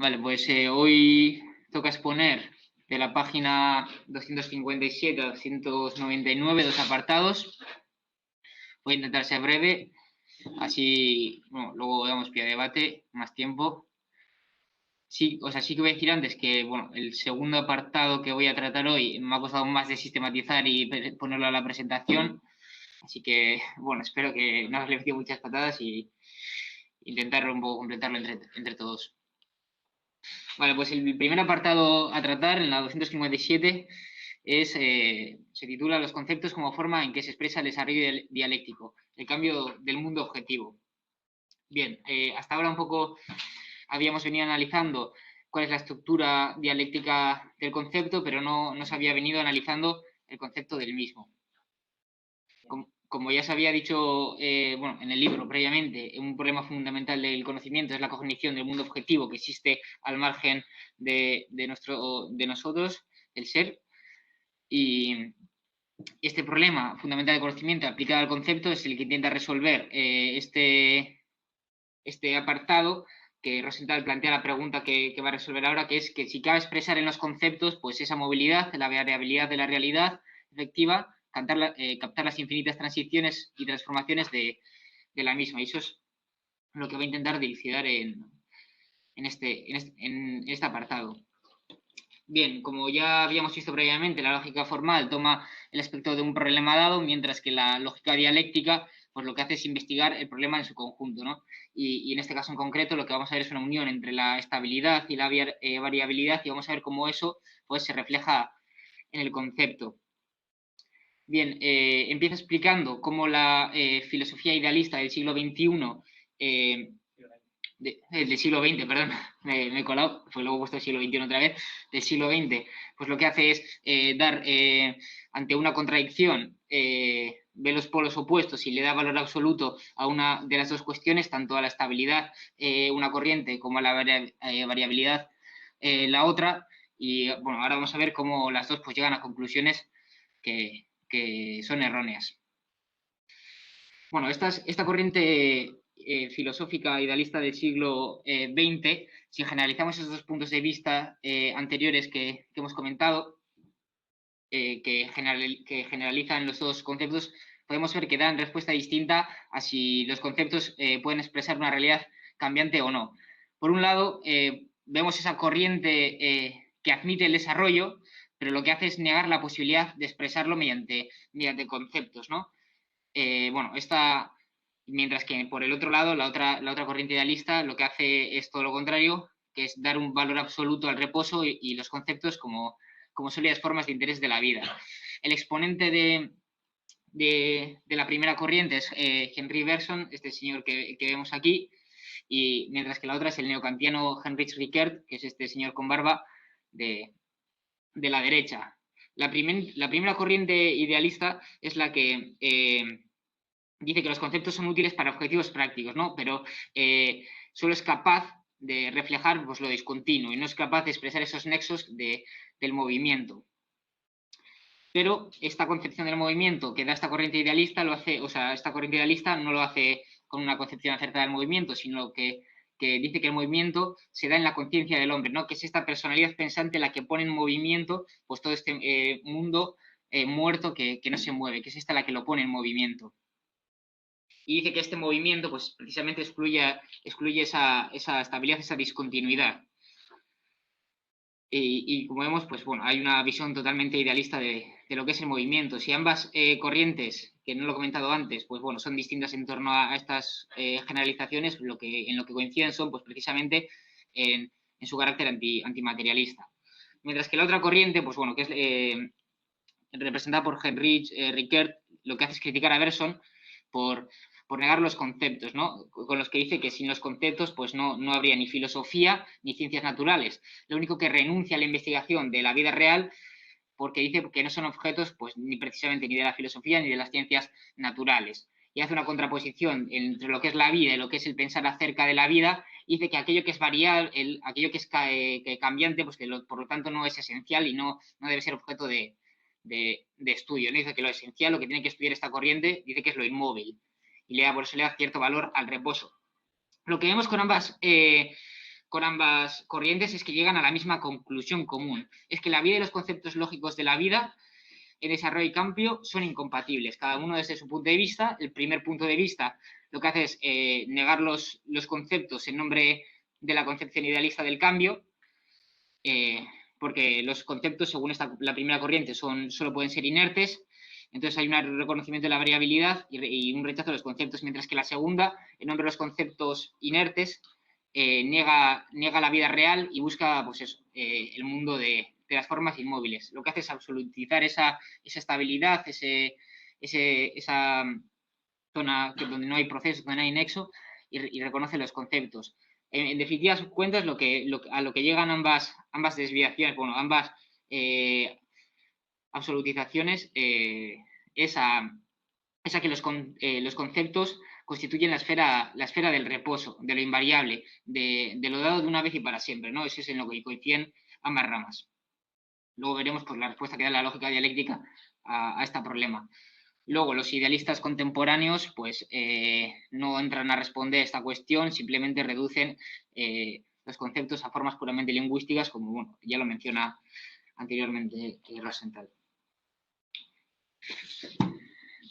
Vale, pues hoy toca exponer de la página 257 a 299, dos apartados. Voy a intentar ser breve, así bueno, luego damos pie a debate, más tiempo. Sí, o sea, sí que voy a decir antes que bueno, el segundo apartado que voy a tratar hoy me ha costado más de sistematizar y ponerlo a la presentación. Así que, bueno, espero que no os le metido muchas patadas y intentar un poco completarlo entre todos. Vale, pues el primer apartado a tratar, en la 257, se titula Los conceptos como forma en que se expresa el desarrollo dialéctico, el cambio del mundo objetivo. Bien, hasta ahora un poco habíamos venido analizando cuál es la estructura dialéctica del concepto, pero no se había venido analizando el concepto del mismo. Como ya se había dicho bueno, en el libro previamente, un problema fundamental del conocimiento es la cognición del mundo objetivo que existe al margen de nosotros, el ser. Y este problema fundamental del conocimiento aplicado al concepto es el que intenta resolver este apartado que Rosenthal plantea la pregunta que va a resolver ahora, que es que si cabe expresar en los conceptos pues esa movilidad, la variabilidad de la realidad efectiva, captar las infinitas transiciones y transformaciones de la misma. Y eso es lo que va a intentar dilucidar en este apartado. Bien, como ya habíamos visto previamente, la lógica formal toma el aspecto de un problema dado, mientras que la lógica dialéctica pues lo que hace es investigar el problema en su conjunto, ¿no? Y en este caso en concreto lo que vamos a ver es una unión entre la estabilidad y la variabilidad, y vamos a ver cómo eso pues se refleja en el concepto. Bien, empieza explicando cómo la filosofía idealista del siglo XXI, del siglo XX, perdón, me he colado, fue luego puesto el siglo XXI otra vez, del siglo XX, pues lo que hace es dar ante una contradicción, ve los polos opuestos y le da valor absoluto a una de las dos cuestiones, tanto a la estabilidad una corriente como a la variabilidad la otra. Y bueno, ahora vamos a ver cómo las dos pues llegan a conclusiones que son erróneas. Bueno, esta corriente filosófica idealista del siglo XX, si generalizamos esos dos puntos de vista anteriores que hemos comentado, que generalizan los dos conceptos, podemos ver que dan respuesta distinta a si los conceptos pueden expresar una realidad cambiante o no. Por un lado, vemos esa corriente que admite el desarrollo, pero lo que hace es negar la posibilidad de expresarlo mediante conceptos, ¿no? Bueno, mientras que por el otro lado, la otra corriente idealista lo que hace es todo lo contrario, que es dar un valor absoluto al reposo y los conceptos como sólidas formas de interés de la vida. El exponente de la primera corriente es Henry Bergson, este señor que vemos aquí, y mientras que la otra es el neokantiano Heinrich Rickert, que es este señor con barba de la derecha. La primera corriente idealista es la que dice que los conceptos son útiles para objetivos prácticos, ¿no? Pero solo es capaz de reflejar pues, lo discontinuo y no es capaz de expresar esos nexos del movimiento. Pero esta concepción del movimiento que da esta corriente idealista lo hace, o sea, esta corriente idealista no lo hace con una concepción acertada del movimiento, sino que dice que el movimiento se da en la conciencia del hombre, ¿no? Que es esta personalidad pensante la que pone en movimiento pues todo este mundo muerto que no se mueve, que es esta la que lo pone en movimiento. Y dice que este movimiento pues precisamente excluye esa estabilidad, esa discontinuidad. Y como vemos, pues bueno, hay una visión totalmente idealista de lo que es el movimiento. Si ambas corrientes, que no lo he comentado antes, pues bueno, son distintas en torno a estas generalizaciones, en lo que coinciden son pues precisamente en su carácter antimaterialista. Mientras que la otra corriente, pues bueno, que es representada por Heinrich Rickert, lo que hace es criticar a Bergson por negar los conceptos, ¿no? Con los que dice que sin los conceptos pues no habría ni filosofía ni ciencias naturales. Lo único que renuncia a la investigación de la vida real porque dice que no son objetos pues ni precisamente ni de la filosofía ni de las ciencias naturales. Y hace una contraposición entre lo que es la vida y lo que es el pensar acerca de la vida, y dice que aquello que es variable, aquello que es cambiante, pues que por lo tanto no es esencial y no debe ser objeto de estudio, ¿no? Dice que lo esencial, lo que tiene que estudiar esta corriente, dice que es lo inmóvil, y por eso le da cierto valor al reposo. Lo que vemos con ambas con ambas corrientes es que llegan a la misma conclusión común. Es que la vida y los conceptos lógicos de la vida en desarrollo y cambio son incompatibles, cada uno desde su punto de vista. El primer punto de vista lo que hace es negar los conceptos en nombre de la concepción idealista del cambio, porque los conceptos, según la primera corriente, solo pueden ser inertes. Entonces hay un reconocimiento de la variabilidad y un rechazo de los conceptos, mientras que la segunda, en nombre de los conceptos inertes, niega la vida real y busca, pues eso, el mundo de las formas inmóviles. Lo que hace es absolutizar esa estabilidad, esa zona donde no hay proceso, donde no hay nexo, y reconoce los conceptos. En definitivas cuentas, a lo que llegan ambas desviaciones, bueno, ambas absolutizaciones, es a que los conceptos constituyen la esfera del reposo, de lo invariable, de lo dado de una vez y para siempre, ¿no? Eso es en lo que coinciden ambas ramas. Luego veremos pues, la respuesta que da la lógica dialéctica a este problema. Luego, los idealistas contemporáneos pues, no entran a responder esta cuestión, simplemente reducen los conceptos a formas puramente lingüísticas, como bueno, ya lo menciona anteriormente Rosenthal.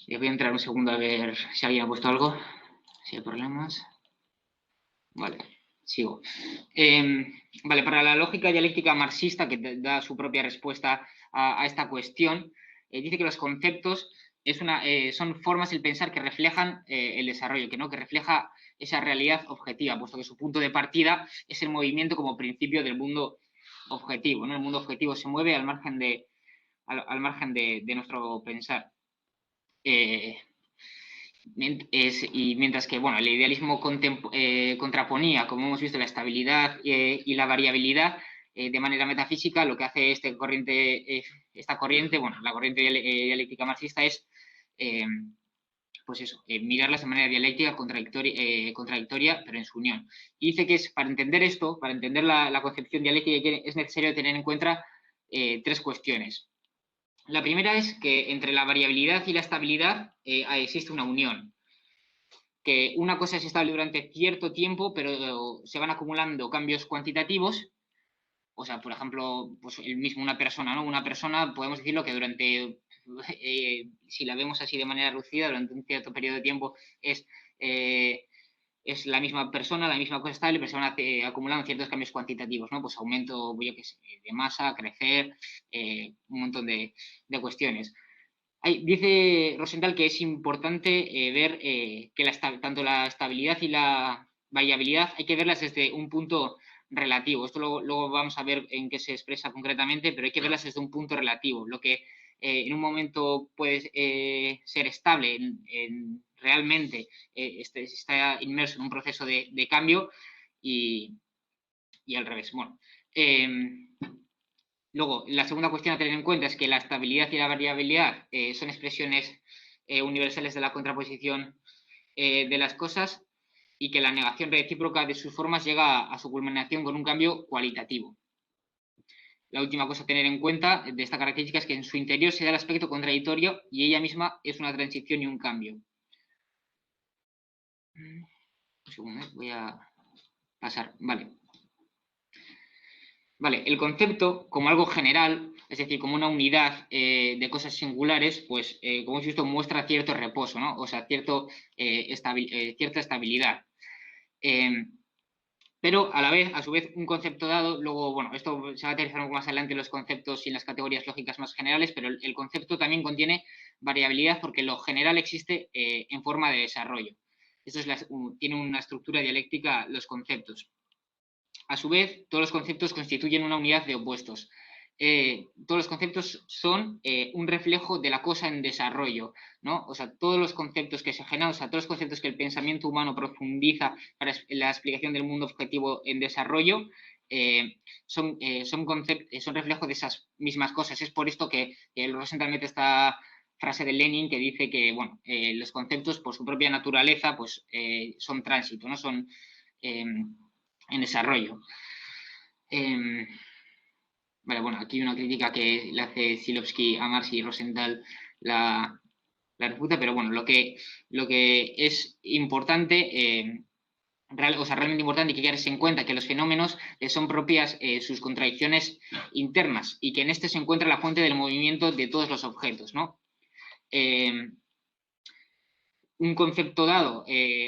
Voy a entrar un segundo a ver si alguien ha puesto algo, si hay problemas. Vale, sigo. Vale, para la lógica dialéctica marxista, que da su propia respuesta a esta cuestión, dice que los conceptos son formas del pensar que reflejan el desarrollo, que refleja esa realidad objetiva, puesto que su punto de partida es el movimiento como principio del mundo objetivo, ¿no? El mundo objetivo se mueve al margen de nuestro pensar. Y mientras que bueno, el idealismo contraponía, como hemos visto, la estabilidad y la variabilidad de manera metafísica, lo que hace esta corriente, bueno, la corriente dialéctica marxista es pues eso, mirarlas de manera dialéctica contradictoria, pero en su unión. Y dice que para entender esto, para entender la concepción dialéctica, es necesario tener en cuenta tres cuestiones. La primera es que entre la variabilidad y la estabilidad existe una unión. Que una cosa es estable durante cierto tiempo, pero se van acumulando cambios cuantitativos. O sea, por ejemplo, pues una persona, ¿no? Una persona, podemos decirlo que durante, si la vemos así de manera reducida, durante un cierto periodo de tiempo es la misma persona, la misma cosa estable, pero se van acumulando ciertos cambios cuantitativos, ¿no? Pues aumento, yo qué sé, de masa, crecer, un montón de cuestiones. Dice Rosenthal que es importante ver que tanto la estabilidad y la variabilidad hay que verlas desde un punto relativo. Esto luego vamos a ver en qué se expresa concretamente, pero hay que verlas desde un punto relativo. Lo que en un momento puede ser estable, realmente está inmerso en un proceso de cambio y al revés. Bueno, luego, la segunda cuestión a tener en cuenta es que la estabilidad y la variabilidad son expresiones universales de la contraposición de las cosas y que la negación recíproca de sus formas llega a su culminación con un cambio cualitativo. La última cosa a tener en cuenta de esta característica es que en su interior se da el aspecto contradictorio y ella misma es una transición y un cambio. Un segundo, voy a pasar. Vale. Vale, el concepto como algo general, es decir, como una unidad de cosas singulares, pues como hemos visto muestra cierto reposo, ¿no? O sea, cierta estabilidad. Pero a su vez, un concepto dado, luego, bueno, esto se va a aterrizar un poco más adelante en los conceptos y en las categorías lógicas más generales, pero el concepto también contiene variabilidad porque lo general existe en forma de desarrollo. Esto tiene una estructura dialéctica los conceptos. A su vez, todos los conceptos constituyen una unidad de opuestos. Todos los conceptos son un reflejo de la cosa en desarrollo, ¿no? O sea, todos los conceptos que se generan, o sea, todos los conceptos que el pensamiento humano profundiza para la explicación del mundo objetivo en desarrollo, son reflejo de esas mismas cosas. Es por esto que Rosenthal mete esta frase de Lenin que dice que, bueno, los conceptos por su propia naturaleza, pues, son tránsito, ¿no? Son en desarrollo. Vale, bueno, aquí una crítica que le hace Szilowski a Marx y Rosenthal la refuta, pero bueno, lo que es importante realmente importante, que tenerse en cuenta que los fenómenos son propias sus contradicciones internas y que en este se encuentra la fuente del movimiento de todos los objetos, ¿no? Un concepto dado,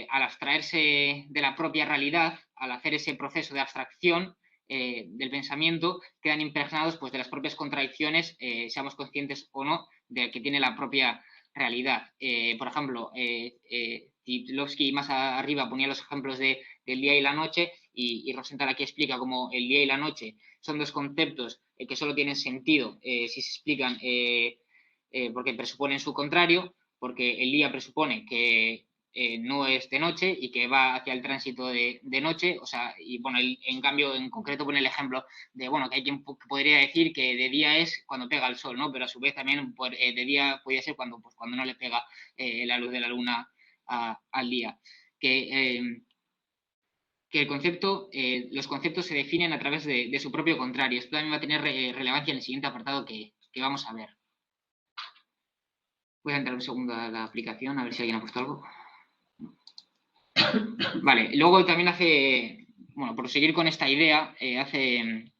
al abstraerse de la propia realidad, al hacer ese proceso de abstracción del pensamiento, quedan impregnados pues, de las propias contradicciones, seamos conscientes o no, de que tiene la propia realidad. Por ejemplo, Titlovsky más arriba ponía los ejemplos del día y la noche, y Rosenthal aquí explica cómo el día y la noche son dos conceptos que solo tienen sentido si se explican porque presuponen su contrario, porque el día presupone que no es de noche y que va hacia el tránsito de noche, o sea, y bueno, en cambio, en concreto pone el ejemplo de, bueno, que hay quien podría decir que de día es cuando pega el sol, ¿no? Pero a su vez también de día podría ser cuando, pues, cuando no le pega la luz de la luna al día. Que el concepto, los conceptos se definen a través de su propio contrario. Esto también va a tener relevancia en el siguiente apartado que vamos a ver. Voy a entrar un segundo a la aplicación, a ver si alguien ha puesto algo. Vale, luego también hace, bueno, por seguir con esta idea, hace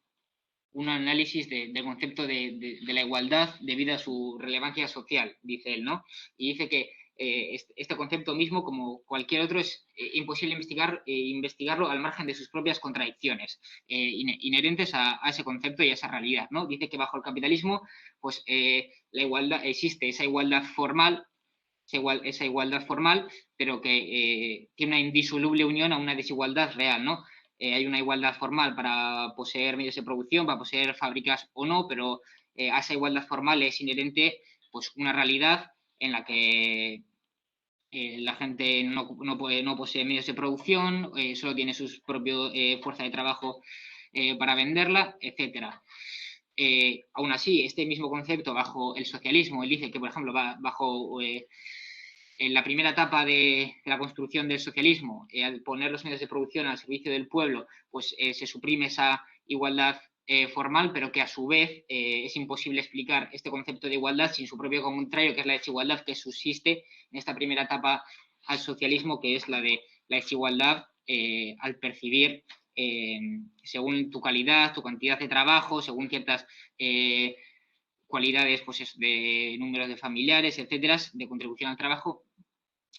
un análisis del concepto de la igualdad debido a su relevancia social, dice él, ¿no? Y dice que este concepto mismo, como cualquier otro, es imposible investigarlo al margen de sus propias contradicciones inherentes a ese concepto y a esa realidad, ¿no? Dice que bajo el capitalismo, pues la igualdad, existe esa igualdad formal, esa igualdad formal, pero que tiene una indisoluble unión a una desigualdad real, ¿no? Hay una igualdad formal para poseer medios de producción, para poseer fábricas o no, pero a esa igualdad formal es inherente pues, una realidad en la que la gente no posee medios de producción, solo tiene su propia fuerza de trabajo para venderla, etcétera. Aún así, este mismo concepto bajo el socialismo, él dice que, por ejemplo, bajo en la primera etapa de la construcción del socialismo, al poner los medios de producción al servicio del pueblo, pues se suprime esa igualdad formal, pero que a su vez es imposible explicar este concepto de igualdad sin su propio contrario, que es la desigualdad que subsiste en esta primera etapa al socialismo, que es la de la desigualdad al percibir según tu calidad, tu cantidad de trabajo, según ciertas cualidades pues, de números de familiares, etcétera, de contribución al trabajo,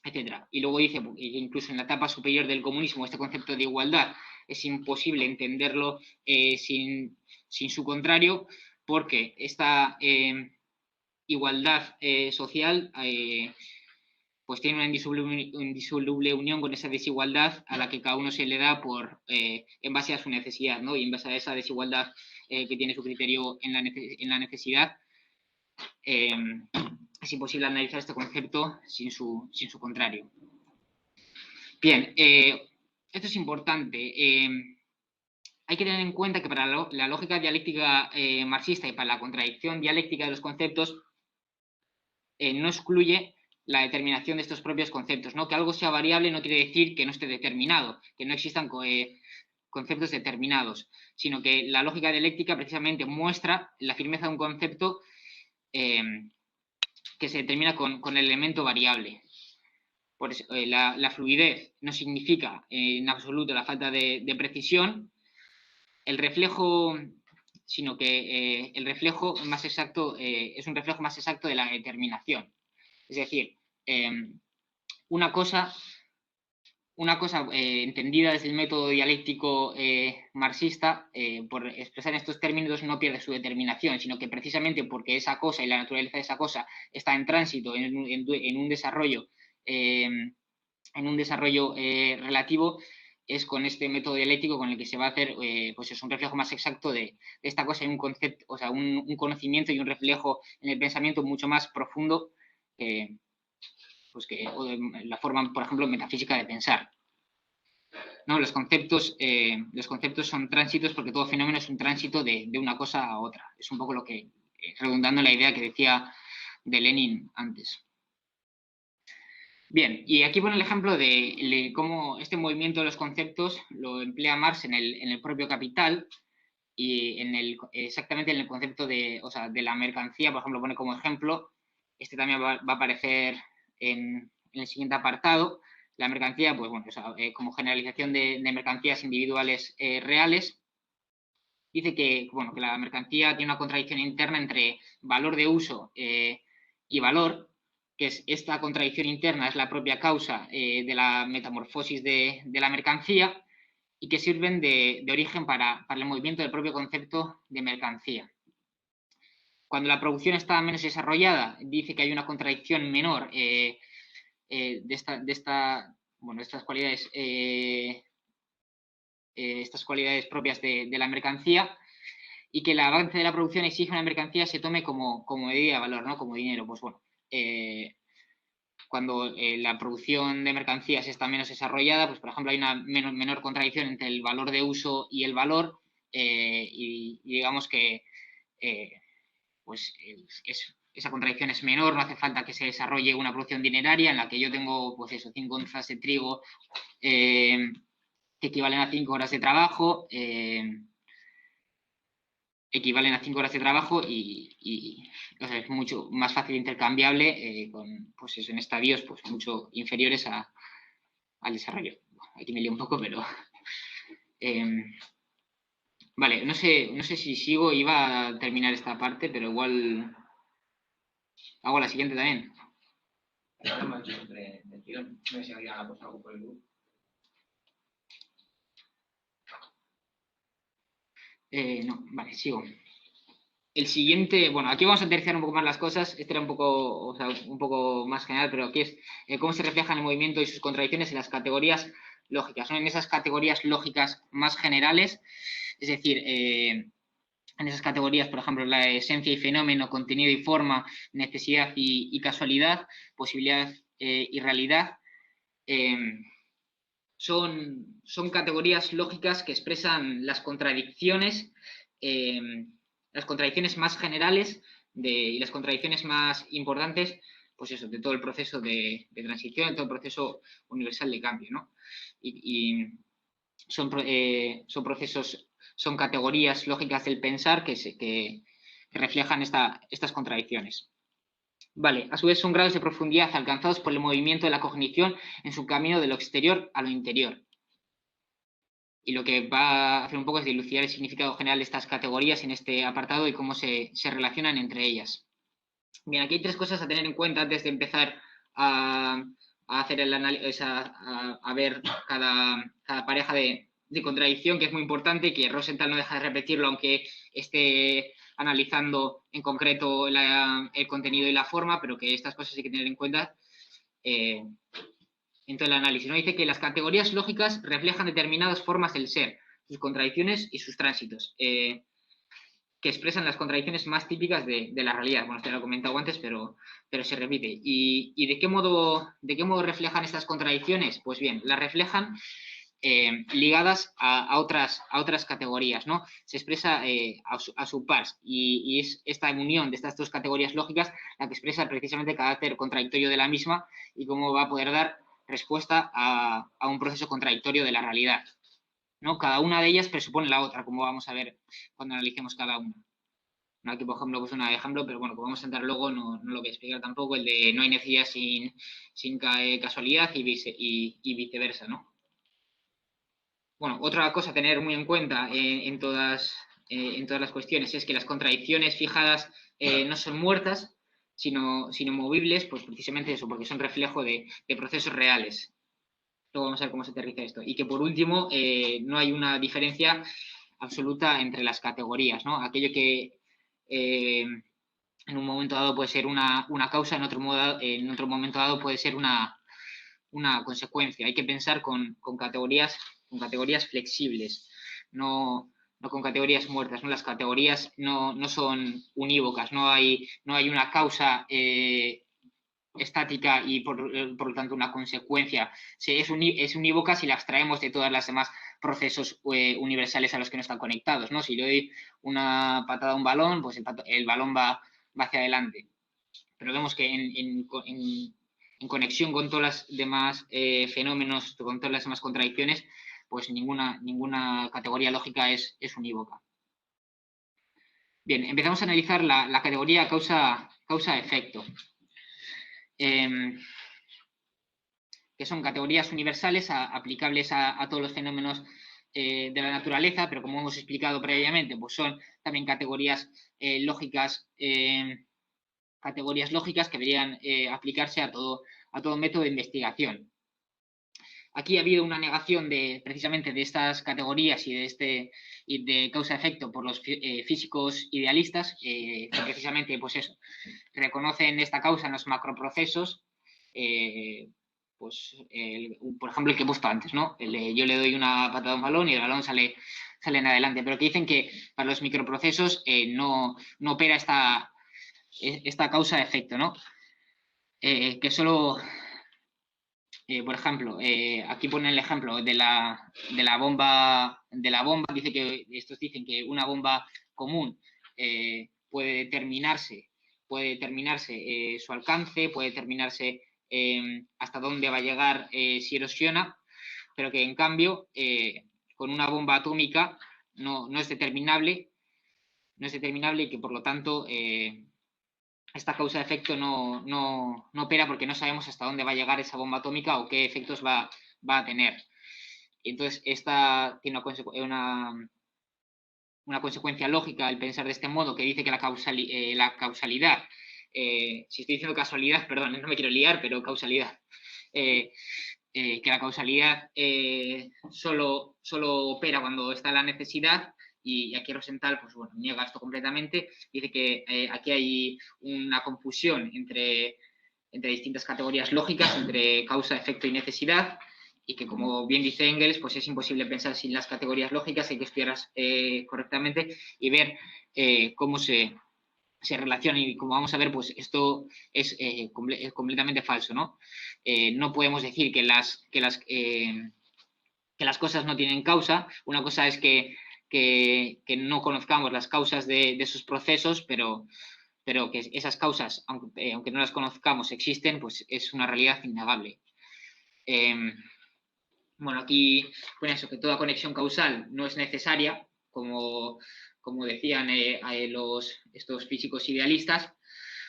etcétera. Y luego dice, incluso en la etapa superior del comunismo, este concepto de igualdad es imposible entenderlo sin su contrario, porque esta igualdad social pues tiene una indisoluble unión con esa desigualdad a la que cada uno se le da en base a su necesidad, ¿no? Y en base a esa desigualdad que tiene su criterio en la necesidad, es imposible analizar este concepto sin su contrario. Bien, esto es importante. Hay que tener en cuenta que para la lógica dialéctica marxista y para la contradicción dialéctica de los conceptos no excluye la determinación de estos propios conceptos, ¿no? Que algo sea variable no quiere decir que no esté determinado, que no existan conceptos determinados, sino que la lógica dialéctica precisamente muestra la firmeza de un concepto que se determina con el elemento variable. Por eso, la fluidez no significa en absoluto la falta de precisión, el reflejo, sino que el reflejo más exacto es un reflejo más exacto de la determinación. Es decir, una cosa entendida desde el método dialéctico marxista, por expresar estos términos, no pierde su determinación, sino que precisamente porque esa cosa y la naturaleza de esa cosa está en tránsito, en un desarrollo, relativo, es con este método dialéctico con el que se va a hacer pues es un reflejo más exacto de esta cosa y un concepto, o sea, un conocimiento y un reflejo en el pensamiento mucho más profundo pues que la forma, por ejemplo, metafísica de pensar. ¿No? Los conceptos son tránsitos porque todo fenómeno es un tránsito de una cosa a otra. Es un poco lo que, redundando en la idea que decía de Lenin antes. Bien, y aquí pone el ejemplo de cómo este movimiento de los conceptos lo emplea Marx en el propio Capital y exactamente en el concepto de la mercancía, por ejemplo, pone como ejemplo, este también va a aparecer en el siguiente apartado, la mercancía, pues bueno, como generalización de mercancías individuales reales, dice que, bueno, que la mercancía tiene una contradicción interna entre valor de uso y valor, que es esta contradicción interna es la propia causa de la metamorfosis de la mercancía y que sirven de origen para el movimiento del propio concepto de mercancía. Cuando la producción está menos desarrollada, dice que hay una contradicción menor de estas cualidades propias de la mercancía, y que el avance de la producción exige una mercancía se tome como medida de valor, ¿no? Como dinero. Pues bueno, cuando la producción de mercancías está menos desarrollada, pues por ejemplo hay una menor contradicción entre el valor de uso y el valor, y digamos que pues esa contradicción es menor, no hace falta que se desarrolle una producción dineraria en la que yo tengo, pues eso, 5 onzas de trigo que equivalen a 5 horas de trabajo, o sea, es mucho más fácil intercambiable con, pues eso, en estadios pues mucho inferiores al desarrollo. Aquí me lío un poco, pero... vale, no sé si sigo, iba a terminar esta parte, pero igual hago la siguiente también. No hemos hecho siempre intención. No sé si alguien ha puesto algo por el grupo. No, vale, sigo. El siguiente, bueno, aquí vamos a aterrizar un poco más las cosas. Este era un poco más general, pero aquí es cómo se reflejan el movimiento y sus contradicciones en las categorías lógicas, ¿no? En esas categorías lógicas más generales, es decir, en esas categorías, por ejemplo, la esencia y fenómeno, contenido y forma, necesidad y casualidad, posibilidad y realidad, son categorías lógicas que expresan las contradicciones más generales y las contradicciones más importantes, pues eso, de todo el proceso de transición, de todo el proceso universal de cambio, ¿no? Y son procesos, son categorías lógicas del pensar que reflejan estas contradicciones. Vale, a su vez son grados de profundidad alcanzados por el movimiento de la cognición en su camino de lo exterior a lo interior. Y lo que va a hacer un poco es dilucidar el significado general de estas categorías en este apartado y cómo se relacionan entre ellas. Bien, aquí hay 3 cosas a tener en cuenta antes de empezar a hacer el análisis, a ver cada pareja de contradicción, que es muy importante y que Rosenthal no deja de repetirlo, aunque esté analizando en concreto el contenido y la forma, pero que estas cosas hay que tener en cuenta en todo el análisis, ¿no? Dice que las categorías lógicas reflejan determinadas formas del ser, sus contradicciones y sus tránsitos, que expresan las contradicciones más típicas de la realidad. Bueno, esto ya lo he comentado antes, pero se repite. ¿Y de qué modo reflejan estas contradicciones? Pues bien, las reflejan ligadas a otras categorías, ¿no? Se expresa a su par y es esta unión de estas 2 categorías lógicas la que expresa precisamente el carácter contradictorio de la misma y cómo va a poder dar respuesta a un proceso contradictorio de la realidad, ¿no? Cada una de ellas presupone la otra, como vamos a ver cuando analicemos cada una. No, aquí, por ejemplo, pues un ejemplo, pero bueno, como vamos a entrar luego, no lo voy a explicar tampoco, el de no hay necesidad sin casualidad y viceversa, ¿no? Bueno, otra cosa a tener muy en cuenta en todas las cuestiones es que las contradicciones fijadas no son muertas, sino movibles, pues precisamente eso, porque son reflejo de procesos reales. Luego vamos a ver cómo se aterriza esto. Y que por último, no hay una diferencia absoluta entre las categorías, ¿no? Aquello que en un momento dado puede ser una causa, en otro momento dado puede ser una consecuencia. Hay que pensar con categorías flexibles, no con categorías muertas, ¿no? Las categorías no son unívocas, no hay una causa estática y por lo tanto una consecuencia. Es unívoca si la extraemos de todas las demás procesos universales a los que no están conectados, ¿no? Si le doy una patada a un balón, pues el balón va hacia adelante. Pero vemos que en conexión con todas las demás fenómenos, con todas las demás contradicciones, pues ninguna categoría lógica es unívoca. Bien, empezamos a analizar la categoría causa-efecto. que son categorías universales aplicables a todos los fenómenos de la naturaleza, pero como hemos explicado previamente, pues son también categorías lógicas que deberían aplicarse a todo método de investigación. Aquí ha habido una negación precisamente de estas categorías y de causa-efecto por los físicos idealistas, que precisamente, pues eso, reconocen esta causa en los macroprocesos, por ejemplo, el que he puesto antes, ¿no? Yo le doy una patada a un balón y el balón sale en adelante, pero que dicen que para los microprocesos no opera esta causa-efecto, ¿no? Que solo... por ejemplo, aquí ponen el ejemplo de la bomba, estos dicen que una bomba común puede determinarse su alcance, puede determinarse hasta dónde va a llegar si erosiona, pero que en cambio con una bomba atómica no es determinable y que por lo tanto esta causa-efecto no opera porque no sabemos hasta dónde va a llegar esa bomba atómica o qué efectos va a tener. Y entonces, esta tiene una consecuencia lógica el pensar de este modo, que dice que la causalidad, si estoy diciendo casualidad, perdón, no me quiero liar, pero causalidad, que la causalidad solo opera cuando está la necesidad. Y aquí Rosenthal, pues bueno, niega esto completamente. Dice que aquí hay una confusión entre distintas categorías lógicas, entre causa, efecto y necesidad, y que, como bien dice Engels, pues es imposible pensar sin las categorías lógicas, hay que estudiarlas correctamente y ver cómo se relacionan. Y como vamos a ver, pues esto es completamente falso, ¿no? No podemos decir que las cosas no tienen causa. Una cosa es que no conozcamos las causas de esos procesos, pero que esas causas, aunque no las conozcamos, existen, pues es una realidad innegable. Bueno, aquí pone eso, que toda conexión causal no es necesaria, como decían estos físicos idealistas,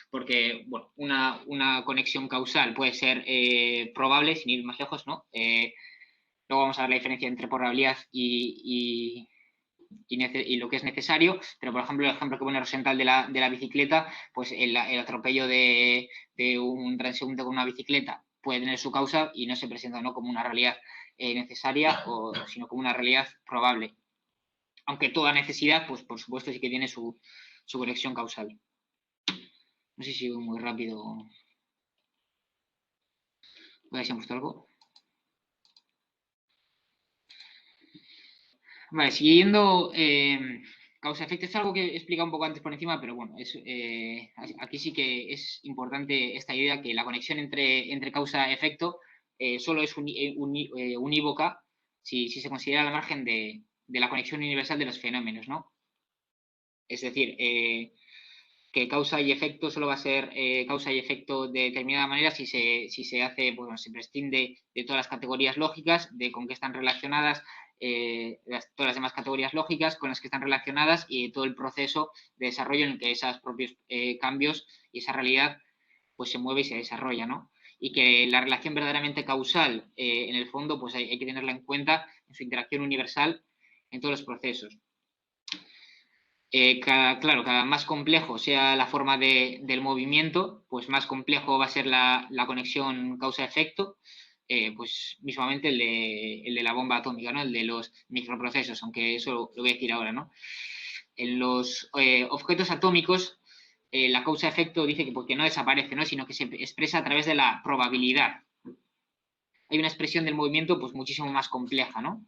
porque bueno, una conexión causal puede ser probable, sin ir más lejos, ¿no? Luego vamos a ver la diferencia entre probabilidad y lo que es necesario, pero por ejemplo el ejemplo que pone Rosenthal de la bicicleta, pues el atropello de un transeúnte con una bicicleta puede tener su causa y no se presenta, ¿no?, como una realidad necesaria, sino como una realidad probable. Aunque toda necesidad, pues por supuesto sí que tiene su conexión causal. No sé si voy muy rápido. ¿Voy a ver si han puesto algo? Vale, siguiendo causa-efecto, es algo que he explicado un poco antes por encima, pero bueno, aquí sí que es importante esta idea que la conexión entre causa-efecto solo es unívoca si se considera la margen de la conexión universal de los fenómenos, ¿no? Es decir, que causa y efecto solo va a ser causa y efecto de determinada manera si se hace, bueno, se prescinde de todas las categorías lógicas, de con qué están relacionadas todas las demás categorías lógicas con las que están relacionadas y todo el proceso de desarrollo en el que esos propios cambios y esa realidad pues se mueve y se desarrolla, ¿no? Y que la relación verdaderamente causal, en el fondo, pues hay que tenerla en cuenta en su interacción universal en todos los procesos. Claro, cada más complejo sea la forma del movimiento, pues más complejo va a ser la conexión causa-efecto, pues mismamente el de la bomba atómica, ¿no? El de los microprocesos, aunque eso lo voy a decir ahora, ¿no? En los objetos atómicos, la causa-efecto dice que porque no desaparece, ¿no?, sino que se expresa a través de la probabilidad. Hay una expresión del movimiento pues muchísimo más compleja, ¿no?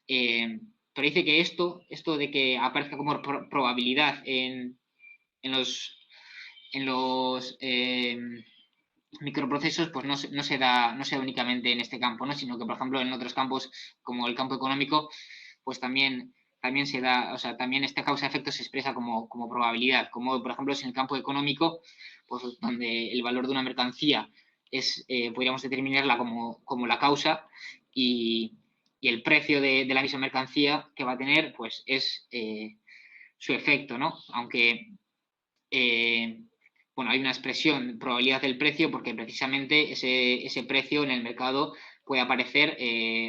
Pero dice que esto de que aparezca como probabilidad en los microprocesos, pues no se da únicamente en este campo, ¿no?, sino que, por ejemplo, en otros campos, como el campo económico, pues también se da, o sea, también esta causa-efecto se expresa como probabilidad, como por ejemplo es en el campo económico, pues donde el valor de una mercancía podríamos determinarla como la causa y el precio de la misma mercancía que va a tener, pues es su efecto, ¿no? Aunque bueno, hay una expresión, probabilidad del precio, porque precisamente ese precio en el mercado puede aparecer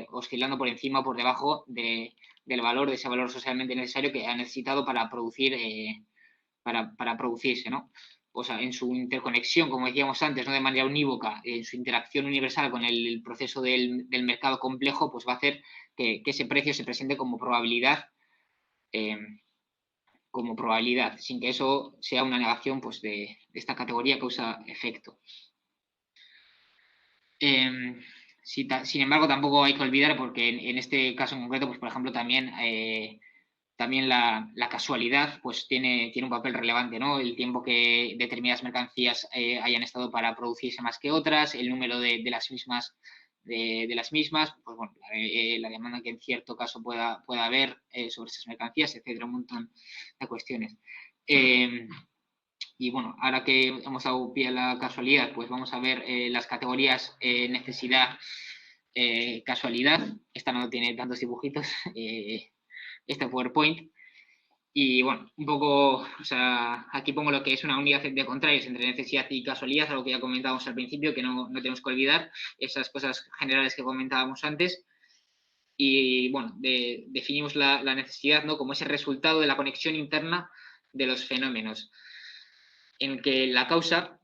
oscilando por encima o por debajo del valor, de ese valor socialmente necesario que ha necesitado para producir, para producirse, ¿no? O sea, en su interconexión, como decíamos antes, no de manera unívoca, en su interacción universal con el proceso del mercado complejo, pues va a hacer que ese precio se presente eh, como probabilidad, sin que eso sea una negación pues, de esta categoría causa-efecto. Sin embargo, tampoco hay que olvidar, porque en este caso en concreto, pues por ejemplo, también la casualidad pues tiene un papel relevante, ¿no? El tiempo que determinadas mercancías hayan estado para producirse más que otras, el número de las mismas, pues bueno, la demanda que en cierto caso pueda haber sobre esas mercancías, etcétera, un montón de cuestiones. Y bueno, ahora que hemos dado pie a la casualidad, pues vamos a ver las categorías necesidad, casualidad. Esta no tiene tantos dibujitos, este PowerPoint. Y bueno, un poco, o sea, aquí pongo lo que es una unidad de contrarios entre necesidad y casualidad, algo que ya comentábamos al principio, que no tenemos que olvidar, esas cosas generales que comentábamos antes. Y bueno, definimos la necesidad, ¿no?, como ese resultado de la conexión interna de los fenómenos, en que la causa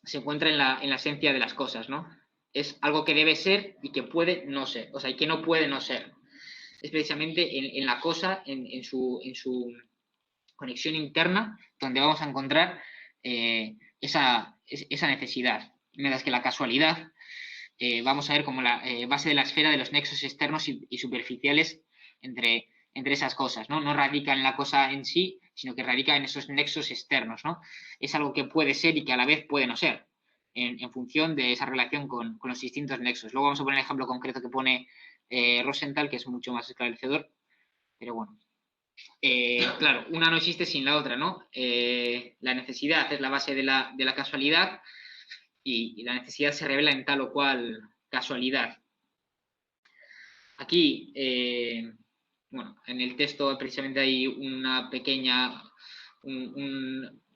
se encuentra en la esencia de las cosas, ¿no? Es algo que debe ser y que puede no ser, o sea, y que no puede no ser. Es precisamente en la cosa, en su conexión interna, donde vamos a encontrar esa necesidad. Mientras que la casualidad, vamos a ver como la base de la esfera de los nexos externos y superficiales entre esas cosas, ¿no? No radica en la cosa en sí, sino que radica en esos nexos externos, ¿no? Es algo que puede ser y que a la vez puede no ser, en función de esa relación con los distintos nexos. Luego vamos a poner el ejemplo concreto que pone Rosenthal, que es mucho más esclarecedor, pero bueno. Claro, una no existe sin la otra, ¿no? La necesidad es la base de la casualidad y la necesidad se revela en tal o cual casualidad. Aquí, bueno, en el texto precisamente hay una pequeña,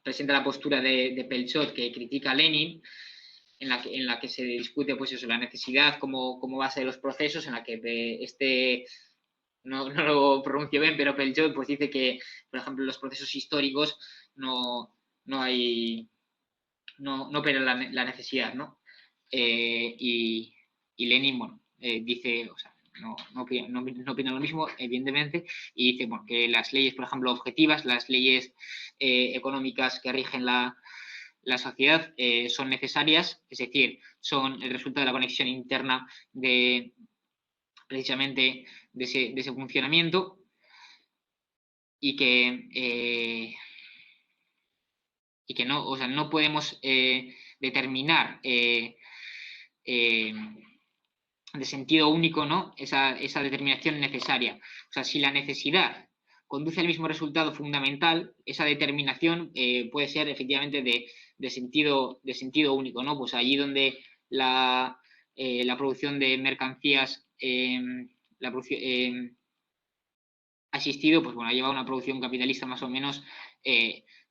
presenta la postura de Pelchot, que critica a Lenin, en la que se discute pues eso, la necesidad como base de los procesos, en la que no lo pronuncio bien, pero Pelchot pues dice que, por ejemplo, en los procesos históricos no opera la necesidad, ¿no? Y Lenin, bueno, dice, o sea, no opina lo mismo, evidentemente, y dice, bueno, que las leyes, por ejemplo, objetivas, las leyes económicas que rigen la sociedad son necesarias, es decir, son el resultado de la conexión interna precisamente de ese funcionamiento, y que no, o sea, no podemos determinar de sentido único, ¿no?, esa determinación necesaria. O sea, si la necesidad conduce al mismo resultado fundamental, esa determinación puede ser efectivamente de sentido único, ¿no? Pues allí donde la producción de mercancías ha existido, pues bueno, ha llevado a una producción capitalista más o menos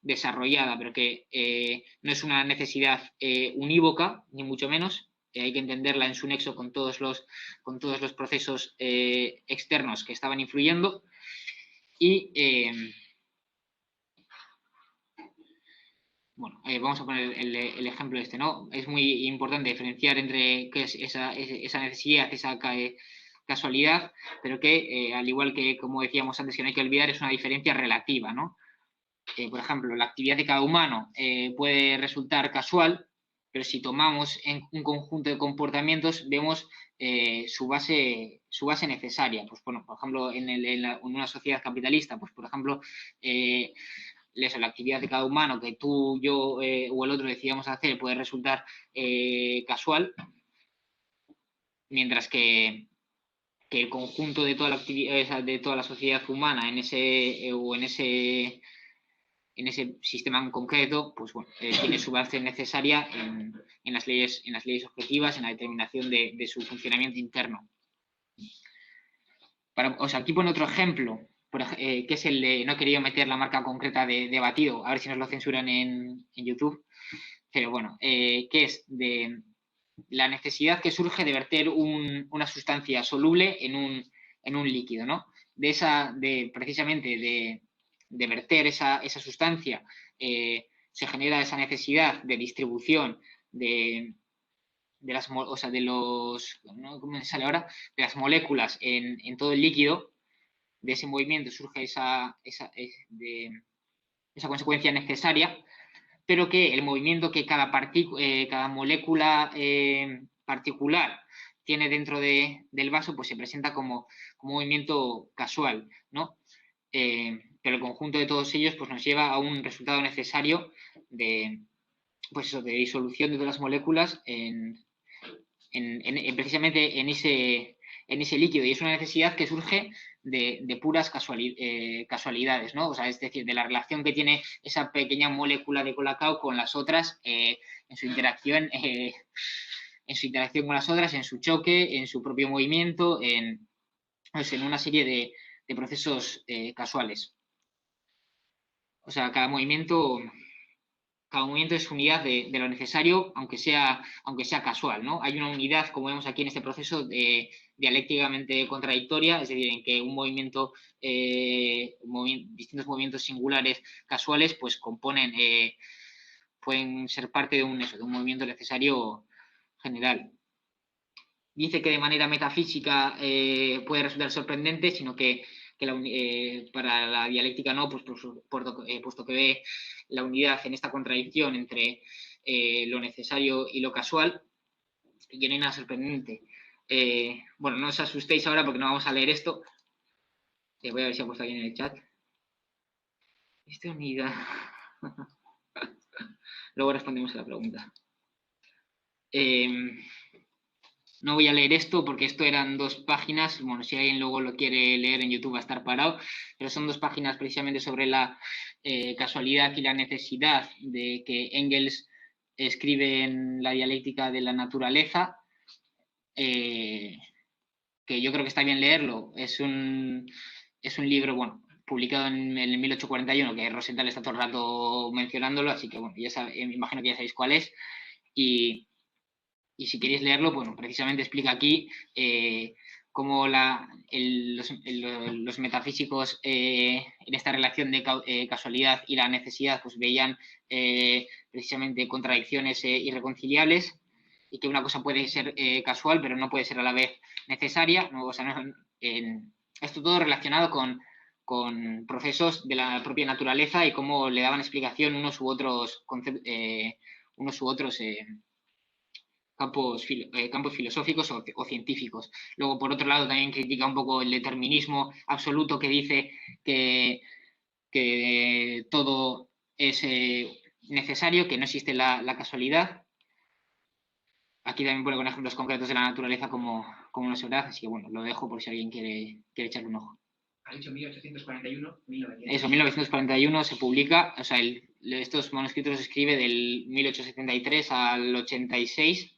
desarrollada, pero que no es una necesidad unívoca, ni mucho menos. Hay que entenderla en su nexo con todos los procesos externos que estaban influyendo. Y bueno, vamos a poner el ejemplo este, ¿no? Es muy importante diferenciar entre qué es esa necesidad, esa casualidad, pero que, al igual que, como decíamos antes, que no hay que olvidar, es una diferencia relativa, ¿no? Por ejemplo, la actividad de cada humano puede resultar casual, pero si tomamos en un conjunto de comportamientos, vemos su base necesaria. Pues bueno, por ejemplo, en una sociedad capitalista, pues por ejemplo, la actividad de cada humano que tú, yo o el otro decidamos hacer puede resultar casual, mientras que el conjunto de toda la actividad, de toda la sociedad humana en ese sistema en concreto, pues bueno, tiene su base necesaria en las leyes objetivas, en la determinación de su funcionamiento interno. O sea, aquí pone otro ejemplo que es el de, no he querido meter la marca concreta de batido, a ver si nos lo censuran en YouTube, pero bueno, que es de la necesidad que surge de verter una sustancia soluble en un líquido, ¿no? Precisamente de verter esa sustancia, se genera esa necesidad de distribución de las, o sea, de los, ¿no? ¿Cómo me sale ahora? De las moléculas en todo el líquido. De ese movimiento surge esa consecuencia necesaria, pero que el movimiento que cada molécula particular tiene dentro del vaso, pues se presenta como un movimiento casual, ¿no? Pero el conjunto de todos ellos pues, nos lleva a un resultado necesario pues eso, de disolución de todas las moléculas precisamente en ese líquido. Y es una necesidad que surge de puras casualidades, ¿no? O sea, es decir, de la relación que tiene esa pequeña molécula de Colacao con las otras en su interacción con las otras, en su choque, en su propio movimiento, en una serie de procesos casuales. O sea, cada movimiento es unidad de lo necesario, aunque sea casual, ¿no? Hay una unidad, como vemos aquí en este proceso, dialécticamente contradictoria, es decir, en que un movimiento, distintos movimientos singulares casuales, pues pueden ser parte de un movimiento necesario general. Dice que de manera metafísica puede resultar sorprendente, sino que para la dialéctica no, pues puesto que ve la unidad en esta contradicción entre lo necesario y lo casual, y que no hay nada sorprendente. Bueno, no os asustéis ahora porque no vamos a leer esto. Voy a ver si ha puesto alguien en el chat. Esta unidad. Luego respondemos a la pregunta. No voy a leer esto porque esto eran 2 páginas. Bueno, si alguien luego lo quiere leer en YouTube va a estar parado. Pero son 2 páginas precisamente sobre la casualidad y la necesidad de que Engels escribe en la dialéctica de la naturaleza. Que yo creo que está bien leerlo. Es un libro, bueno, publicado en el 1841, que Rosenthal está todo el rato mencionándolo, así que bueno, me imagino que ya sabéis cuál es. Y si queréis leerlo, bueno, precisamente explica aquí cómo los metafísicos en esta relación de casualidad y la necesidad pues veían precisamente contradicciones irreconciliables, y que una cosa puede ser casual, pero no puede ser a la vez necesaria, ¿no? O sea, esto todo relacionado con procesos de la propia naturaleza y cómo le daban explicación unos u otros campos filosóficos o científicos. Luego, por otro lado, también critica un poco el determinismo absoluto, que dice que todo es necesario, que no existe la casualidad. Aquí también pone con ejemplos concretos de la naturaleza como no es verdad, así que bueno, lo dejo por si alguien quiere echarle un ojo. Ha dicho 1841, 1941. Eso, 1941 se publica, o sea, estos manuscritos los escribe del 1873 al 86,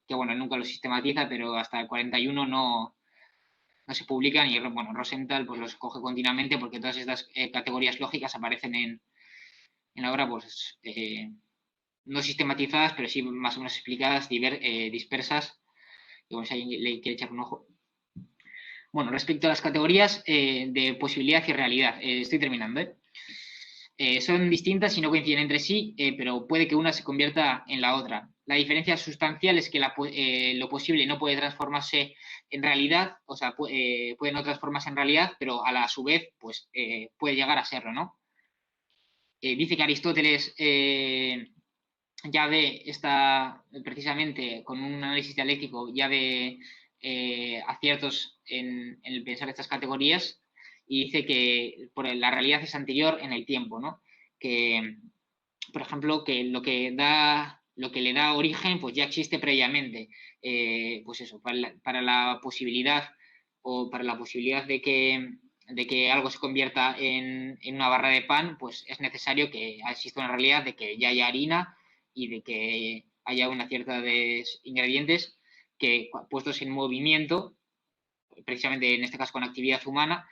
que bueno, nunca lo sistematiza, pero hasta el 41 no se publican, y bueno, Rosenthal pues los coge continuamente porque todas estas categorías lógicas aparecen en la obra, pues no sistematizadas, pero sí más o menos explicadas, dispersas, y bueno, si alguien le quiere echar un ojo. Bueno, respecto a las categorías de posibilidad y realidad, estoy terminando, son distintas y no coinciden entre sí, pero puede que una se convierta en la otra. La diferencia sustancial es que lo posible no puede transformarse en realidad, o sea, puede no transformarse en realidad, pero a su vez pues, puede llegar a serlo, ¿no? Dice que Aristóteles ya ve precisamente con un análisis dialéctico, ya ve aciertos en el pensar estas categorías, y dice que la realidad es anterior en el tiempo, ¿no? Que, por ejemplo, que lo que le da origen, pues ya existe previamente. Pues eso, para la posibilidad de que algo se convierta en una barra de pan, pues es necesario que exista una realidad de que ya haya harina y de que haya una cierta de ingredientes que, puestos en movimiento, precisamente en este caso con actividad humana,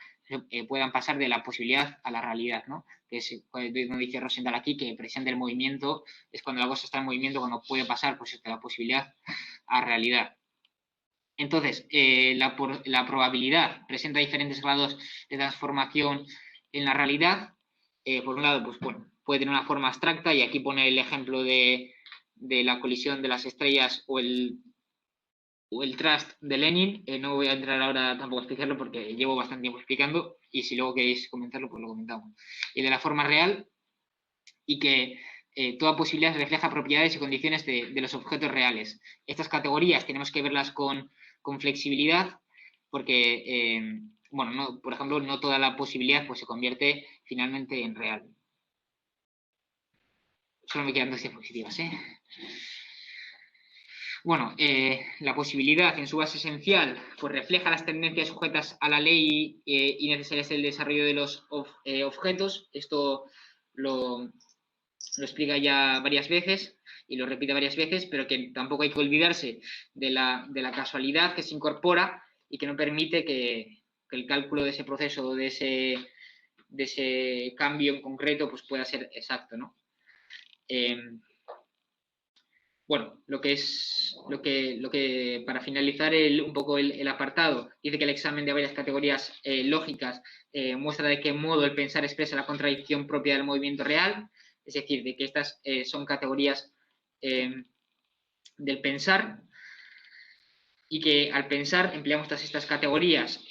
puedan pasar de la posibilidad a la realidad, ¿no? Que es donde dice Rosenthal aquí que presenta el movimiento, es cuando la cosa está en movimiento, cuando puede pasar pues, de la posibilidad a realidad. Entonces, la probabilidad presenta diferentes grados de transformación en la realidad. Por un lado, pues bueno, puede tener una forma abstracta, y aquí pone el ejemplo de la colisión de las estrellas o el trust de Lenin. No voy a entrar ahora tampoco a explicarlo porque llevo bastante tiempo explicando, y si luego queréis comentarlo, pues lo comentamos. Y de la forma real, y que toda posibilidad refleja propiedades y condiciones de los objetos reales. Estas categorías tenemos que verlas con flexibilidad, porque, bueno, no, por ejemplo, no toda la posibilidad pues, se convierte finalmente en real. Solo me quedan 2 diapositivas, ¿eh? Bueno, la posibilidad en su base esencial pues refleja las tendencias sujetas a la ley y necesarias del desarrollo de los objetos. Esto lo explica ya varias veces y lo repite varias veces, pero que tampoco hay que olvidarse de la casualidad que se incorpora y que no permite que el cálculo de ese proceso, de ese cambio en concreto, pues pueda ser exacto, ¿no? Bueno, lo que para finalizar un poco el apartado, dice que el examen de varias categorías lógicas muestra de qué modo el pensar expresa la contradicción propia del movimiento real, es decir, de que estas son categorías del pensar, y que al pensar empleamos todas estas categorías,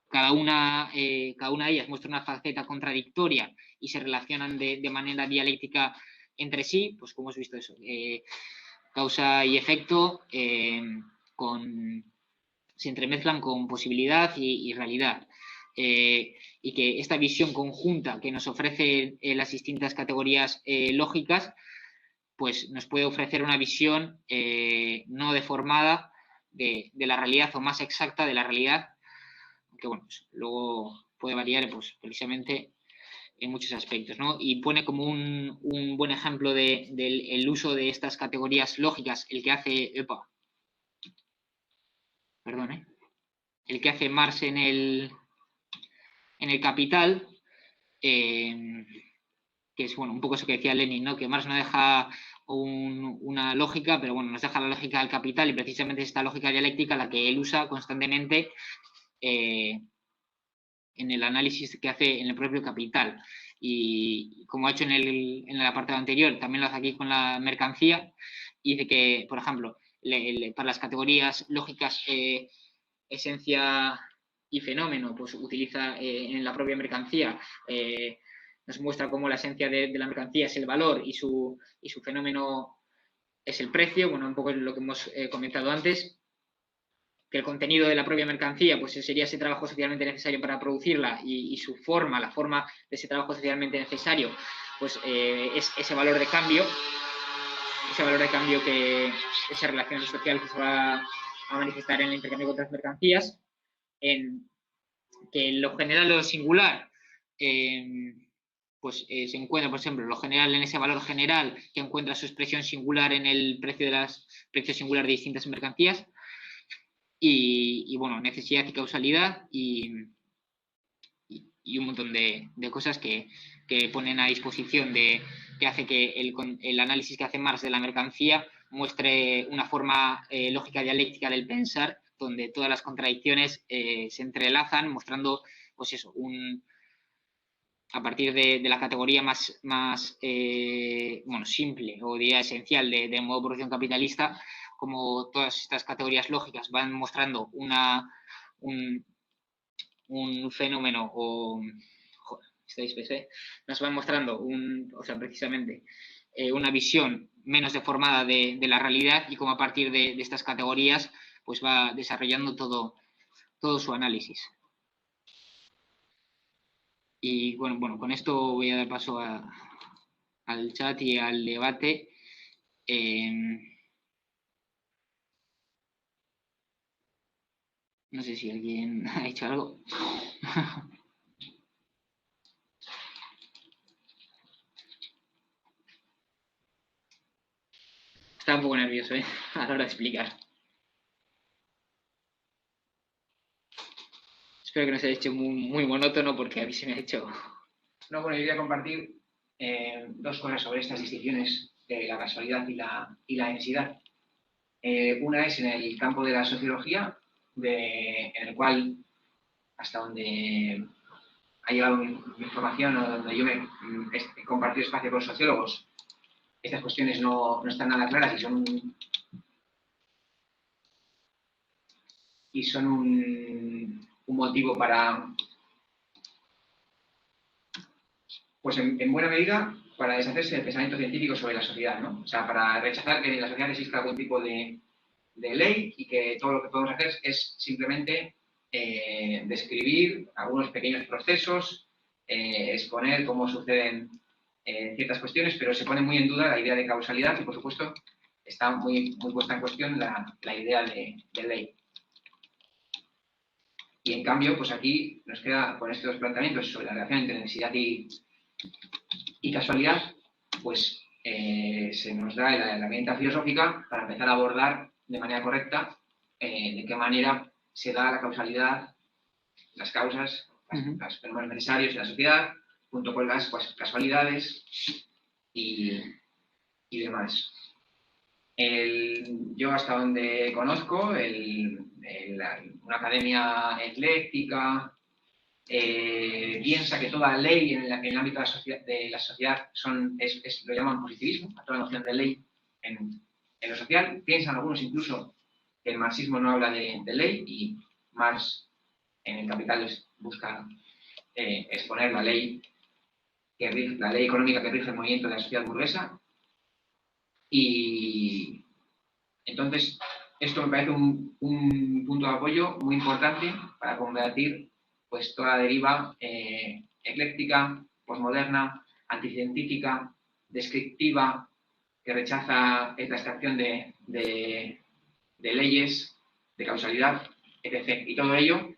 cada una de ellas muestra una faceta contradictoria y se relacionan de manera dialéctica entre sí, pues como hemos visto eso, causa y efecto se entremezclan con posibilidad y realidad. Y que esta visión conjunta que nos ofrece las distintas categorías lógicas, pues nos puede ofrecer una visión no deformada de la realidad, o más exacta de la realidad, que bueno, pues, luego puede variar pues, precisamente en muchos aspectos, ¿no? Y pone como un buen ejemplo del uso de estas categorías lógicas el que hace el que hace Marx en el Capital, que es bueno, un poco eso que decía Lenin, ¿no? Que Marx no deja una lógica, pero bueno, nos deja la lógica del Capital, y precisamente esta lógica dialéctica la que él usa constantemente en el análisis que hace en el propio Capital. Y como ha hecho en el apartado anterior, también lo hace aquí con la mercancía, y dice que, por ejemplo, para las categorías lógicas esencia y fenómeno, pues utiliza en la propia mercancía, nos muestra cómo la esencia de la mercancía es el valor y su fenómeno es el precio, bueno, un poco lo que hemos comentado antes, que el contenido de la propia mercancía pues sería ese trabajo socialmente necesario para producirla, y su forma, la forma de ese trabajo socialmente necesario, pues es ese valor de cambio, que esa relación social que se va a manifestar en el intercambio con otras mercancías, en que lo general o lo singular pues se encuentra, por ejemplo, lo general en ese valor general que encuentra su expresión singular en el precio singular de distintas mercancías, y bueno, necesidad y causalidad, y un montón de cosas que ponen a disposición que hace que el análisis que hace Marx de la mercancía muestre una forma lógica dialéctica del pensar, donde todas las contradicciones se entrelazan, mostrando, pues eso, a partir de la categoría más bueno, simple, o diría esencial, de modo de producción capitalista, como todas estas categorías lógicas van mostrando un fenómeno, nos van mostrando precisamente una visión menos deformada de la realidad, y como a partir de estas categorías pues va desarrollando todo su análisis. Y bueno, con esto voy a dar paso al chat y al debate. No sé si alguien ha hecho algo. Estaba un poco nervioso, a la hora de explicar. Espero que no se haya hecho muy monótono porque a mí se me ha hecho... No, bueno, yo voy a compartir dos cosas sobre estas distinciones de la casualidad y la densidad. Una es en el campo de la sociología, en el cual, hasta donde ha llegado mi información o donde yo he compartido espacio con sociólogos, estas cuestiones no están nada claras y son un motivo para, pues en buena medida, para deshacerse del pensamiento científico sobre la sociedad, ¿no? O sea, para rechazar que en la sociedad exista algún tipo de ley y que todo lo que podemos hacer es simplemente describir algunos pequeños procesos, exponer cómo suceden ciertas cuestiones, pero se pone muy en duda la idea de causalidad y, por supuesto, está muy puesta en cuestión la idea de ley. Y, en cambio, pues aquí nos queda con estos planteamientos sobre la relación entre densidad y casualidad, pues se nos da la herramienta filosófica para empezar a abordar de manera correcta de qué manera se da la causalidad, las causas, los fenómenos necesarios en la sociedad, junto con las casualidades y demás. Yo, hasta donde conozco, una academia ecléctica piensa que toda ley en el ámbito de la sociedad lo llaman positivismo, a toda noción de ley en lo social. Piensan algunos incluso que el marxismo no habla de ley y Marx en el Capital busca exponer la ley económica que rige el movimiento de la sociedad burguesa. Y entonces esto me parece un punto de apoyo muy importante para combatir pues toda la deriva ecléctica, posmoderna, anticientífica, descriptiva, que rechaza esta extracción de leyes, de causalidad, etc. Y todo ello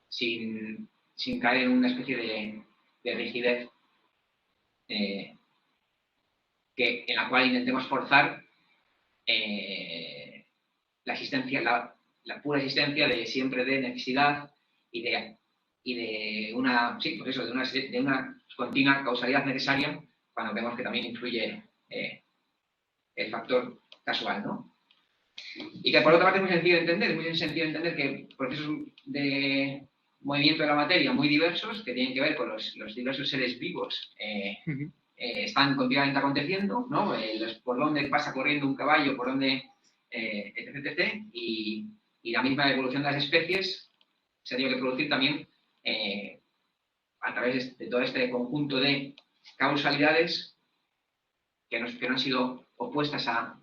sin caer en una especie de rigidez en la cual intentemos forzar la existencia, la pura existencia de siempre de necesidad y de una, sí, pues eso, de una continua causalidad necesaria, cuando vemos que también influye el factor casual, ¿no? Y que por otra parte es muy sencillo de entender que procesos de movimiento de la materia muy diversos, que tienen que ver con los diversos seres vivos, están continuamente aconteciendo, ¿no? Por dónde pasa corriendo un caballo, por dónde, etc. Y la misma evolución de las especies se ha tenido que producir también a través de todo este conjunto de causalidades que no han sido opuestas a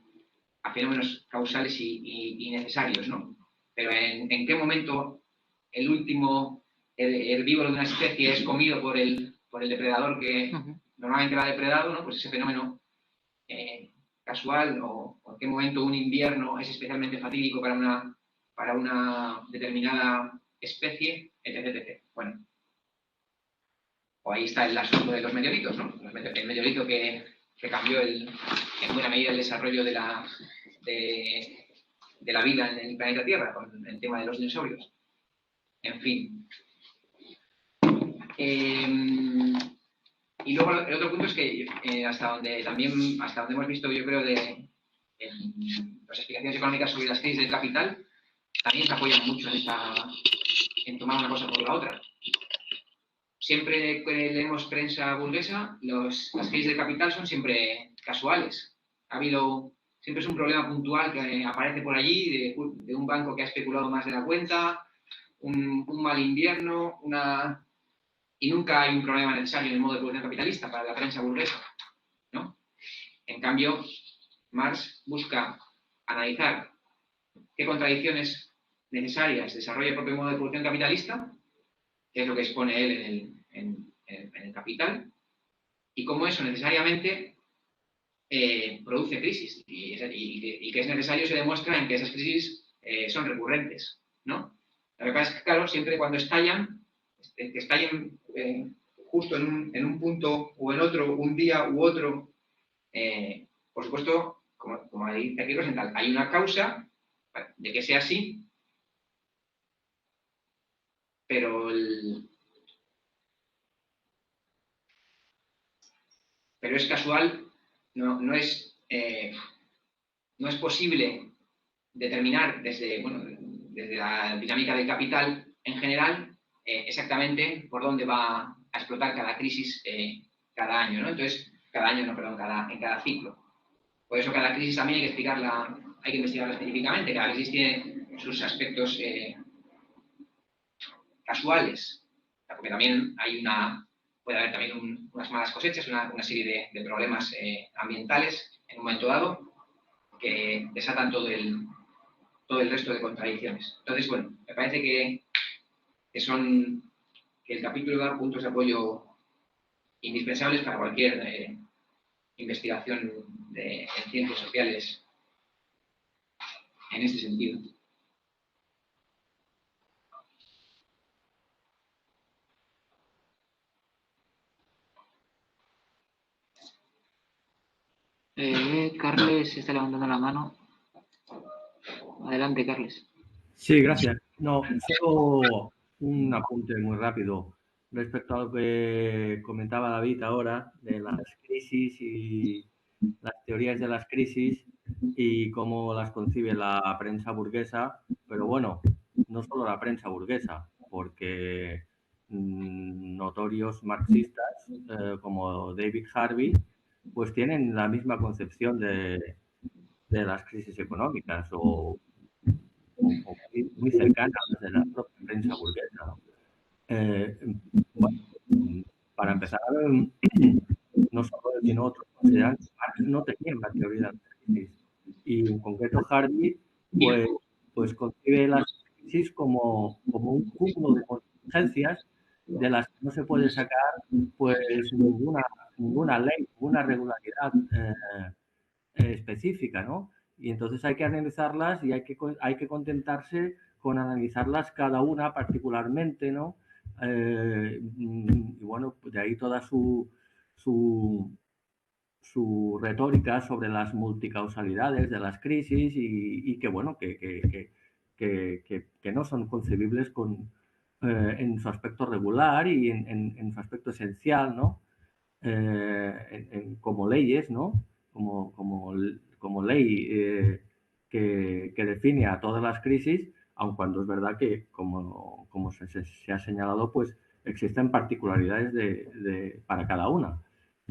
fenómenos causales y necesarios, ¿no? Pero ¿en qué momento el último herbívoro de una especie es comido por el depredador que normalmente la ha depredado, ¿no? Pues ese fenómeno casual, o en qué momento un invierno es especialmente fatídico para una determinada especie, etc. Bueno, o ahí está el asunto de los meteoritos, ¿no? El meteorito que cambió en buena medida el desarrollo de la vida en el planeta Tierra, con el tema de los dinosaurios. En fin. Y luego el otro punto es que hasta donde hemos visto, yo creo, de las explicaciones económicas sobre las crisis del capital, también se apoyan mucho en tomar una cosa por la otra. Siempre que leemos prensa burguesa, las crisis del capital son siempre casuales. Siempre es un problema puntual que aparece por allí, de un banco que ha especulado más de la cuenta, un mal invierno, y nunca hay un problema necesario en el modo de producción capitalista para la prensa burguesa, ¿no? En cambio, Marx busca analizar qué contradicciones necesarias desarrolla el propio modo de producción capitalista, que es lo que expone él en el Capital, y cómo eso necesariamente produce crisis, y que es necesario se demuestra en que esas crisis son recurrentes, ¿no? Lo que pasa es que, claro, siempre cuando estallen justo en un punto o en otro, un día u otro, por supuesto, como dice aquí Rosenthal, hay una causa de que sea así, pero, pero es casual, no es posible determinar desde la dinámica del capital en general exactamente por dónde va a explotar cada crisis cada año, ¿no? Entonces, en cada ciclo. Por eso cada crisis también hay que investigarla específicamente. Cada crisis tiene sus aspectos casuales, porque también puede haber también unas malas cosechas, una serie de problemas ambientales en un momento dado que desatan todo el resto de contradicciones. Entonces, bueno, me parece que el capítulo da puntos de apoyo indispensables para cualquier investigación en ciencias sociales en este sentido. Carles está levantando la mano. Adelante, Carles. Sí, gracias. No, solo un apunte muy rápido respecto a lo que comentaba David ahora de las crisis y las teorías de las crisis y cómo las concibe la prensa burguesa, pero bueno, no solo la prensa burguesa, porque notorios marxistas como David Harvey, pues tienen la misma concepción de las crisis económicas o muy cercana a las de la propia prensa burguesa, ¿no? Bueno, para empezar, no solo él, sino otros consideran que Marx no tenía una teoría de las crisis. Y en concreto Harvey, pues concibe las crisis como un cúmulo de contingencias de las que no se puede sacar pues ninguna ley, ninguna regularidad específica, ¿no? Y entonces hay que analizarlas y hay que contentarse con analizarlas cada una particularmente, ¿no? Y bueno, de ahí toda su retórica sobre las multicausalidades de las crisis y que, bueno, que no son concebibles en su aspecto regular y en su aspecto esencial, ¿no? Como leyes, ¿no? Como ley que define a todas las crisis, aun cuando es verdad que, como se ha señalado, pues existen particularidades para cada una.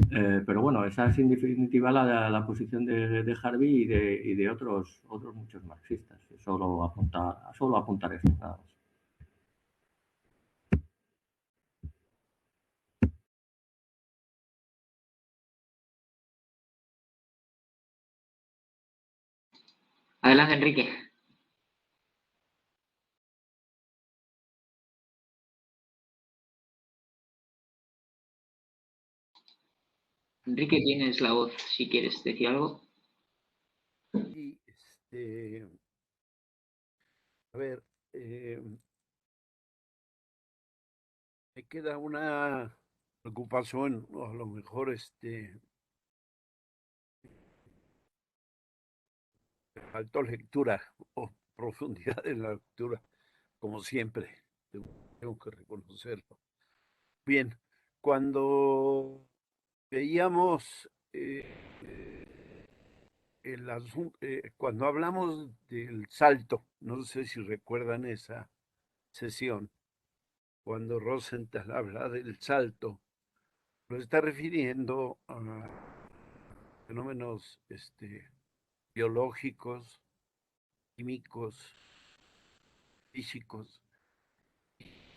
Pero bueno, esa es en definitiva la posición de Harvey y de otros muchos marxistas. Solo apuntar esto, nada más. Adelante, Enrique. Enrique, tienes la voz si quieres decir algo. Y a ver, me queda una preocupación, o a lo mejor faltó lectura o profundidad en la lectura, como siempre, tengo que reconocerlo. Bien, cuando veíamos cuando hablamos del salto, no sé si recuerdan esa sesión, cuando Rosenthal habla del salto, lo está refiriendo a fenómenos biológicos, químicos, físicos.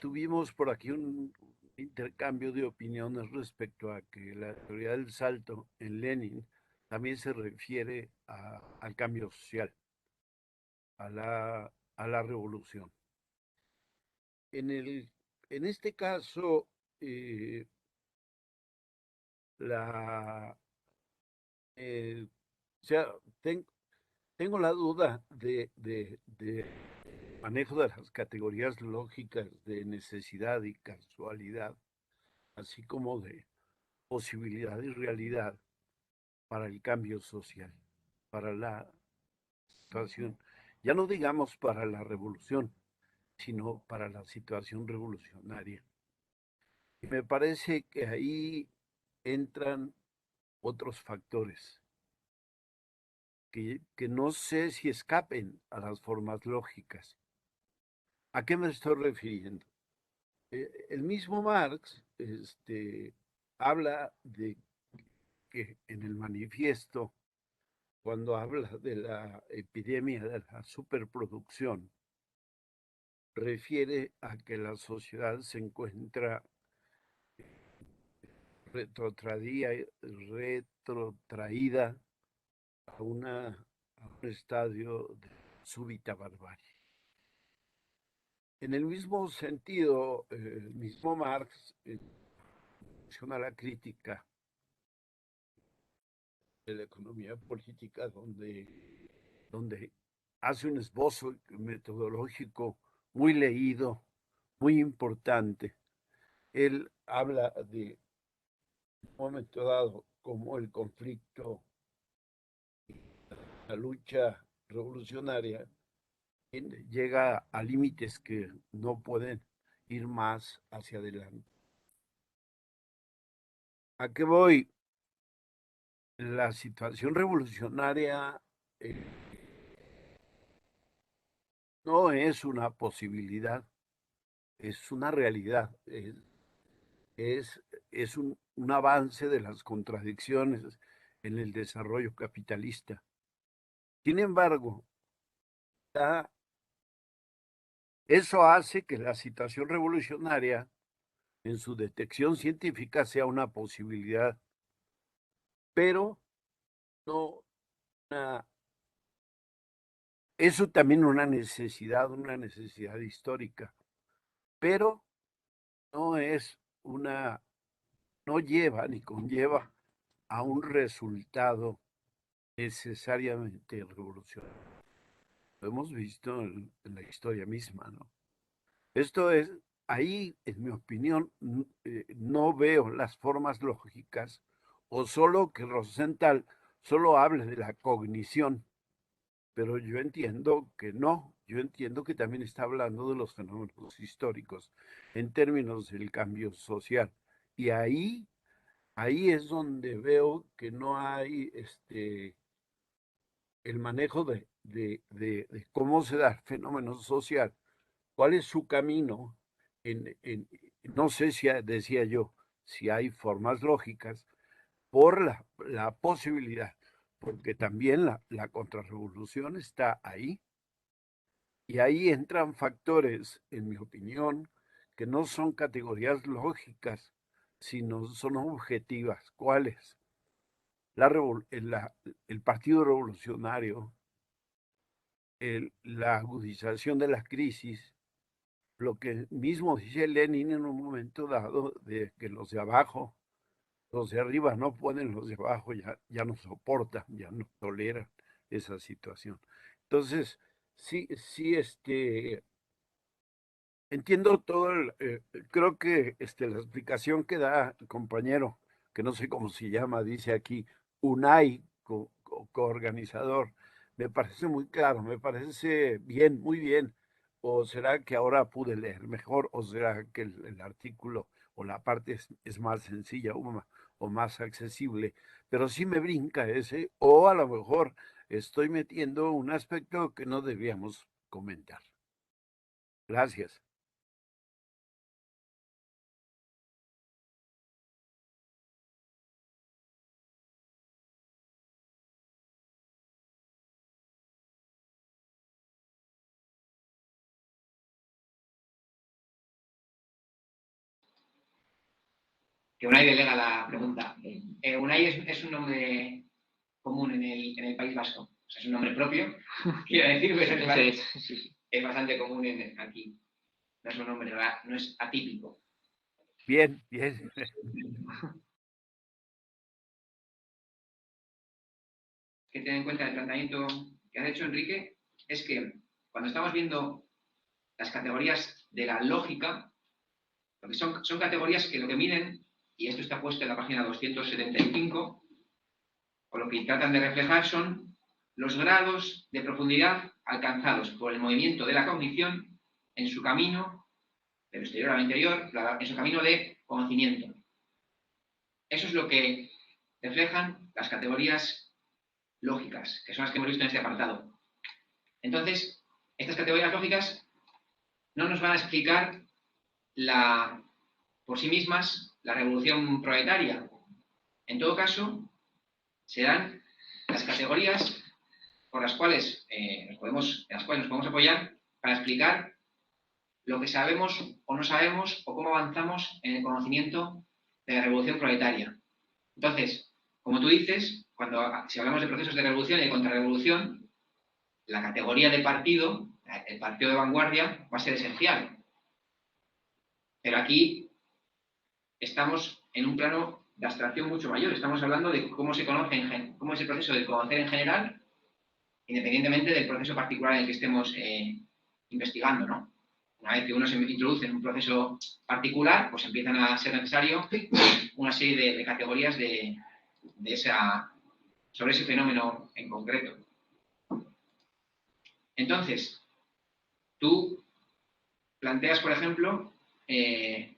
Tuvimos por aquí un intercambio de opiniones respecto a que la teoría del salto en Lenin también se refiere al cambio social, a la revolución. En este caso, o sea, tengo la duda de manejo de las categorías lógicas de necesidad y casualidad, así como de posibilidad y realidad para el cambio social, para la situación, ya no digamos para la revolución, sino para la situación revolucionaria. Y me parece que ahí entran otros factores que no sé si escapen a las formas lógicas. ¿A qué me estoy refiriendo? El mismo Marx habla de que en el manifiesto, cuando habla de la epidemia de la superproducción, refiere a que la sociedad se encuentra retrotraída a un estadio de súbita barbarie. En el mismo sentido, el mismo Marx menciona la crítica de la economía política, donde hace un esbozo metodológico muy leído, muy importante. Él habla de un momento dado como el conflicto, la lucha revolucionaria llega a límites que no pueden ir más hacia adelante. ¿A qué voy? La situación revolucionaria no es una posibilidad, es una realidad, es un avance de las contradicciones en el desarrollo capitalista. Sin embargo, eso hace que la situación revolucionaria en su detección científica sea una posibilidad, pero no una, eso también una necesidad histórica, pero no es no lleva ni conlleva a un resultado necesariamente revolucionario. Lo hemos visto en la historia misma, ¿no? Esto es, ahí, en mi opinión, no veo las formas lógicas, o solo que Rosenthal solo hable de la cognición, pero yo entiendo que no, yo entiendo que también está hablando de los fenómenos históricos en términos del cambio social. Y ahí es donde veo que no hay el manejo de cómo se da el fenómeno social, cuál es su camino, no sé si decía yo, si hay formas lógicas, por la posibilidad, porque también la contrarrevolución está ahí, y ahí entran factores, en mi opinión, que no son categorías lógicas, sino son objetivas. ¿Cuáles? El Partido Revolucionario, la agudización de la crisis, lo que mismo dice Lenin en un momento dado, de que los de abajo, los de arriba no pueden, los de abajo ya no soportan, ya no toleran esa situación. Entonces, sí, entiendo todo, creo que la explicación que da el compañero, que no sé cómo se llama, dice aquí, UNAI, coorganizador, me parece muy claro, me parece bien, muy bien. ¿O será que ahora pude leer mejor? ¿O será que el artículo o la parte es más sencilla o más accesible? Pero sí me brinca ese, o a lo mejor estoy metiendo un aspecto que no debíamos comentar. Gracias. Que Unai delega la pregunta. Unai es un nombre común en el País Vasco. O sea, es un nombre propio, quiero decir, pero es bastante común aquí. No es un nombre, no es atípico. Bien, bien. Que tener en cuenta el planteamiento que has hecho, Enrique, es que cuando estamos viendo las categorías de la lógica, porque son categorías que lo que miden, y esto está puesto en la página 275, o lo que tratan de reflejar son los grados de profundidad alcanzados por el movimiento de la cognición en su camino, del exterior al interior, en su camino de conocimiento. Eso es lo que reflejan las categorías lógicas, que son las que hemos visto en este apartado. Entonces, estas categorías lógicas no nos van a explicar por sí mismas la revolución proletaria. En todo caso, serán las categorías por las cuales, nos podemos apoyar para explicar lo que sabemos o no sabemos o cómo avanzamos en el conocimiento de la revolución proletaria. Entonces, como tú dices, si hablamos de procesos de revolución y de contrarrevolución, la categoría de partido, el partido de vanguardia, va a ser esencial. Pero aquí estamos en un plano de abstracción mucho mayor. Estamos hablando de cómo se conoce, cómo es el proceso de conocer en general, independientemente del proceso particular en el que estemos investigando, ¿no? Una vez que uno se introduce en un proceso particular, pues empiezan a ser necesario una serie de categorías sobre ese fenómeno en concreto. Entonces, tú planteas, por ejemplo, que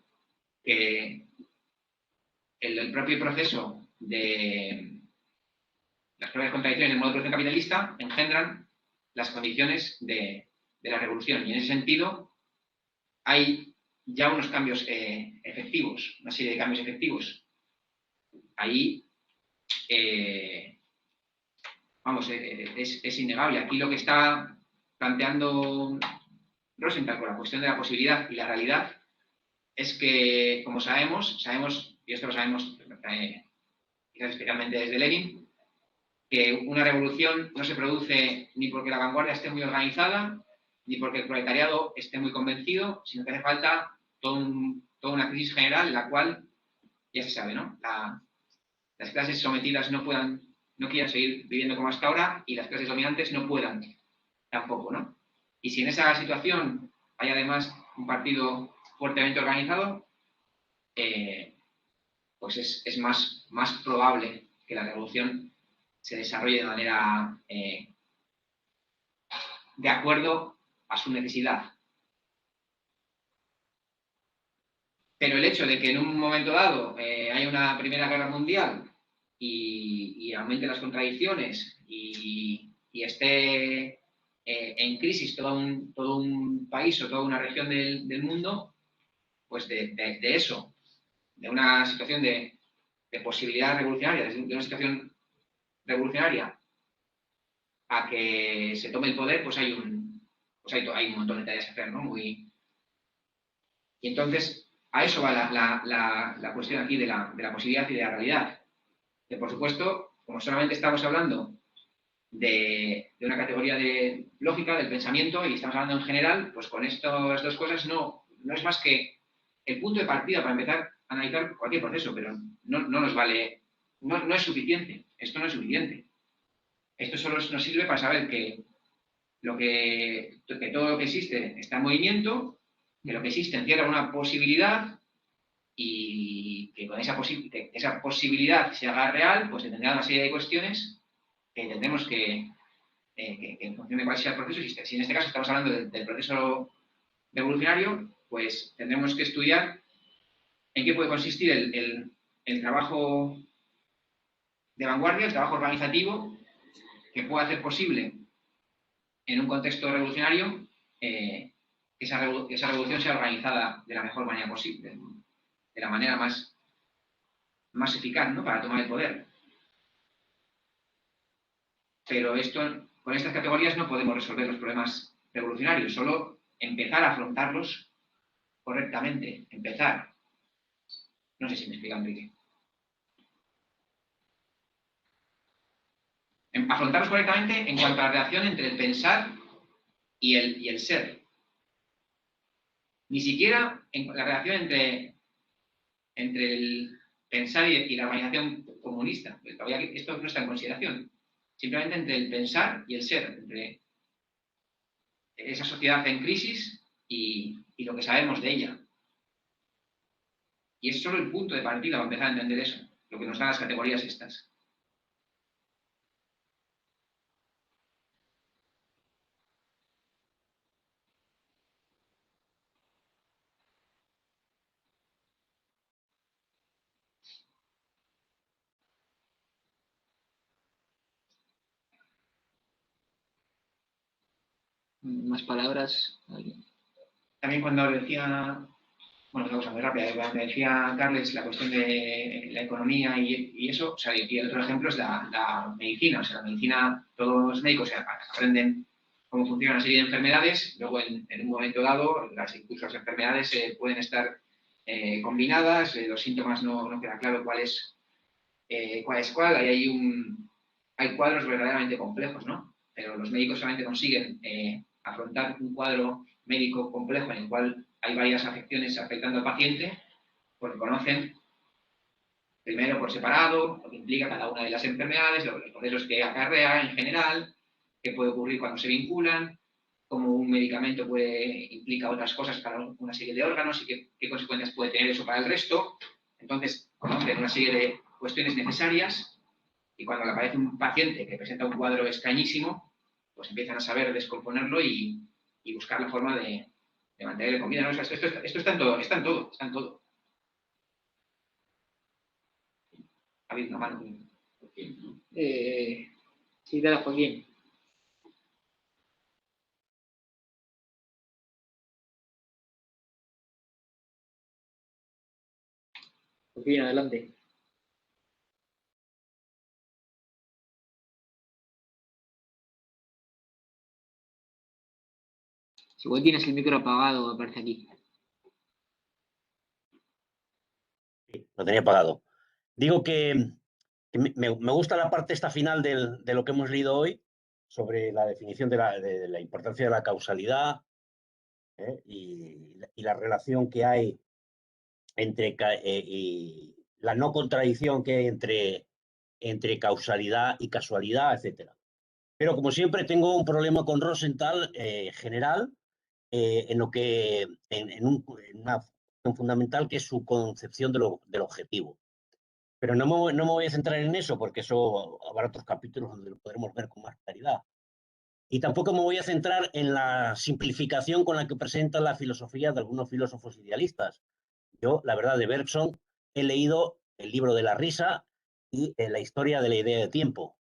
el propio proceso de las propias contradicciones del modo de producción capitalista engendran las condiciones de la revolución. Y en ese sentido, hay ya unos cambios efectivos, una serie de cambios efectivos. Ahí, es innegable. Aquí lo que está planteando Rosenthal con la cuestión de la posibilidad y la realidad es que, como sabemos, y esto lo sabemos quizás especialmente desde Lenin, que una revolución no se produce ni porque la vanguardia esté muy organizada, ni porque el proletariado esté muy convencido, sino que hace falta toda una crisis general en la cual, ya se sabe, ¿no? Las clases sometidas no quieran seguir viviendo como hasta ahora y las clases dominantes no puedan tampoco, ¿no? Y si en esa situación hay además un partido fuertemente organizado, pues es más probable que la revolución se desarrolle de manera de acuerdo a su necesidad. Pero el hecho de que en un momento dado haya una Primera Guerra Mundial y aumente las contradicciones y esté en crisis todo un país o toda una región del mundo, pues de eso, de una situación de posibilidad revolucionaria, de una situación revolucionaria a que se tome el poder, pues hay un montón de tareas que hacer, ¿no? Y entonces, a eso va la cuestión aquí de la posibilidad y de la realidad. Que, por supuesto, como solamente estamos hablando de una categoría de lógica, del pensamiento, y estamos hablando en general, pues con estas dos cosas no es más que el punto de partida para empezar a analizar cualquier proceso, pero no nos vale, no es suficiente. Esto no es suficiente. Esto solo nos sirve para saber que todo lo que existe está en movimiento, que lo que existe encierra una posibilidad y que con esa posibilidad se haga real, pues tendrá una serie de cuestiones que tendremos que en función de cuál sea el proceso, si en este caso estamos hablando del proceso revolucionario, pues tendremos que estudiar en qué puede consistir el trabajo de vanguardia, el trabajo organizativo, que pueda hacer posible en un contexto revolucionario que esa revolución sea organizada de la mejor manera posible, de la manera más eficaz, ¿no? Para tomar el poder. Pero con estas categorías no podemos resolver los problemas revolucionarios, solo empezar a afrontarlos correctamente, empezar. No sé si me explica, Enrique. Afrontarlos correctamente en cuanto a la relación entre el pensar y el ser. Ni siquiera en la relación entre el pensar y la organización comunista. Todavía esto no está en consideración. Simplemente entre el pensar y el ser, entre esa sociedad en crisis y lo que sabemos de ella. Y es solo el punto de partida para empezar a entender eso, lo que nos dan las categorías estas. Más palabras. También cuando decía, bueno, una cosa muy rápida, cuando decía Carles la cuestión de la economía y eso, o sea, y el otro ejemplo es la medicina. O sea, la medicina, todos los médicos aprenden cómo funciona una serie de enfermedades, luego en un momento dado, incluso las enfermedades pueden estar combinadas, los síntomas no queda claro cuál es cuál, hay cuadros verdaderamente complejos, ¿no? Pero los médicos solamente consiguen afrontar un cuadro médico complejo en el cual hay varias afecciones afectando al paciente, porque conocen primero por separado lo que implica cada una de las enfermedades, los procesos que acarrea en general, qué puede ocurrir cuando se vinculan, cómo un medicamento implica otras cosas para una serie de órganos y qué consecuencias puede tener eso para el resto. Entonces, conocen una serie de cuestiones necesarias y cuando le aparece un paciente que presenta un cuadro extrañísimo, pues empiezan a saber descomponerlo y buscar la forma de mantenerle con vida, ¿no? O sea, esto está en todo, está en todo, está en todo. Ha habido una mano. Sí, dale, Joaquín. Joaquín, adelante. Si igual tienes el micro apagado, me parece aquí. Sí, lo tenía apagado. Digo que me gusta la parte esta final de lo que hemos leído hoy sobre la definición de la importancia de la causalidad y la relación que hay y la no contradicción que hay entre causalidad y casualidad, etcétera. Pero como siempre tengo un problema con Rosenthal general en una cuestión fundamental que es su concepción del objetivo. Pero no me voy a centrar en eso porque eso habrá otros capítulos donde lo podremos ver con más claridad. Y tampoco me voy a centrar en la simplificación con la que presenta la filosofía de algunos filósofos idealistas. Yo, la verdad, de Bergson he leído el libro de la risa y la historia de la idea de tiempo.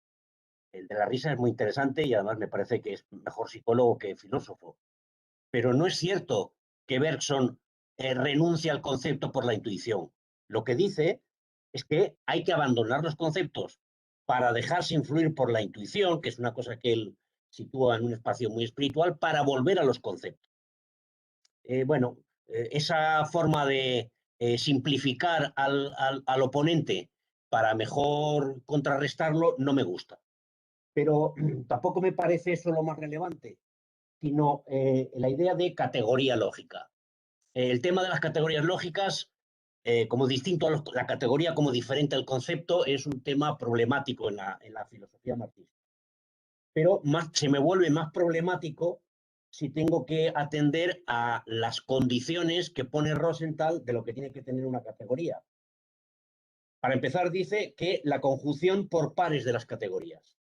El de la risa es muy interesante y además me parece que es mejor psicólogo que filósofo. Pero no es cierto que Bergson renuncia al concepto por la intuición. Lo que dice es que hay que abandonar los conceptos para dejarse influir por la intuición, que es una cosa que él sitúa en un espacio muy espiritual, para volver a los conceptos. Esa forma de simplificar al oponente para mejor contrarrestarlo no me gusta. Pero tampoco me parece eso lo más relevante, sino la idea de categoría lógica. El tema de las categorías lógicas, como distinto a la categoría como diferente al concepto, es un tema problemático en la filosofía marxista. Pero se me vuelve más problemático si tengo que atender a las condiciones que pone Rosenthal de lo que tiene que tener una categoría. Para empezar, dice que la conjunción por pares de las categorías.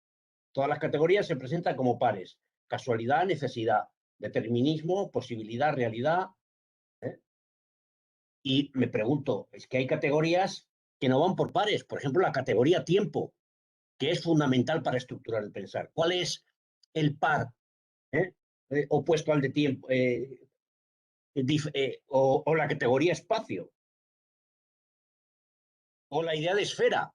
Todas las categorías se presentan como pares. Casualidad, necesidad, determinismo, posibilidad, realidad. Y me pregunto, es que hay categorías que no van por pares. Por ejemplo, la categoría tiempo, que es fundamental para estructurar el pensar. ¿Cuál es el par opuesto al de tiempo? O la categoría espacio. O la idea de esfera.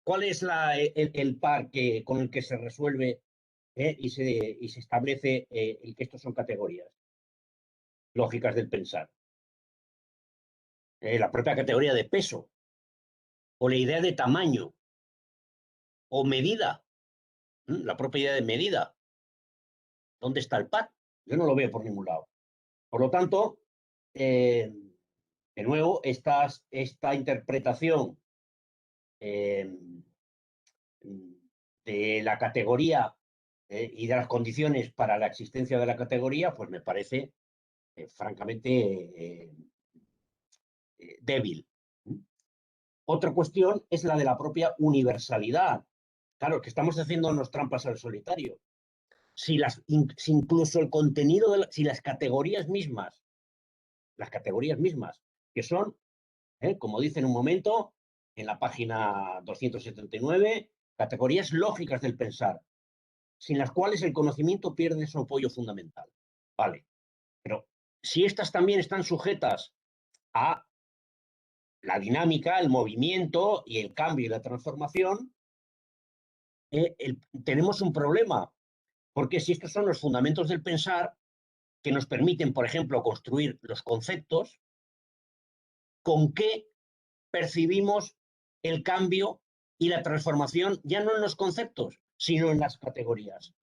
¿Cuál es el par con el que se resuelve y se establece el que estos son categorías lógicas del pensar? La propia categoría de peso, o la idea de tamaño, o medida, la propia idea de medida. ¿Dónde está el par? Yo no lo veo por ningún lado. Por lo tanto, de nuevo, esta interpretación de la categoría y de las condiciones para la existencia de la categoría, pues me parece francamente débil. Otra cuestión es la de la propia universalidad. Claro, que estamos haciéndonos trampas al solitario. Si incluso el contenido, si las categorías mismas, que son, como dice en un momento, en la página 279, categorías lógicas del pensar, sin las cuales el conocimiento pierde su apoyo fundamental. Vale, pero si estas también están sujetas a la dinámica, el movimiento y el cambio y la transformación, tenemos un problema, porque si estos son los fundamentos del pensar que nos permiten, por ejemplo, construir los conceptos, ¿con qué percibimos el cambio y la transformación ya no en los conceptos, sino en las categorías?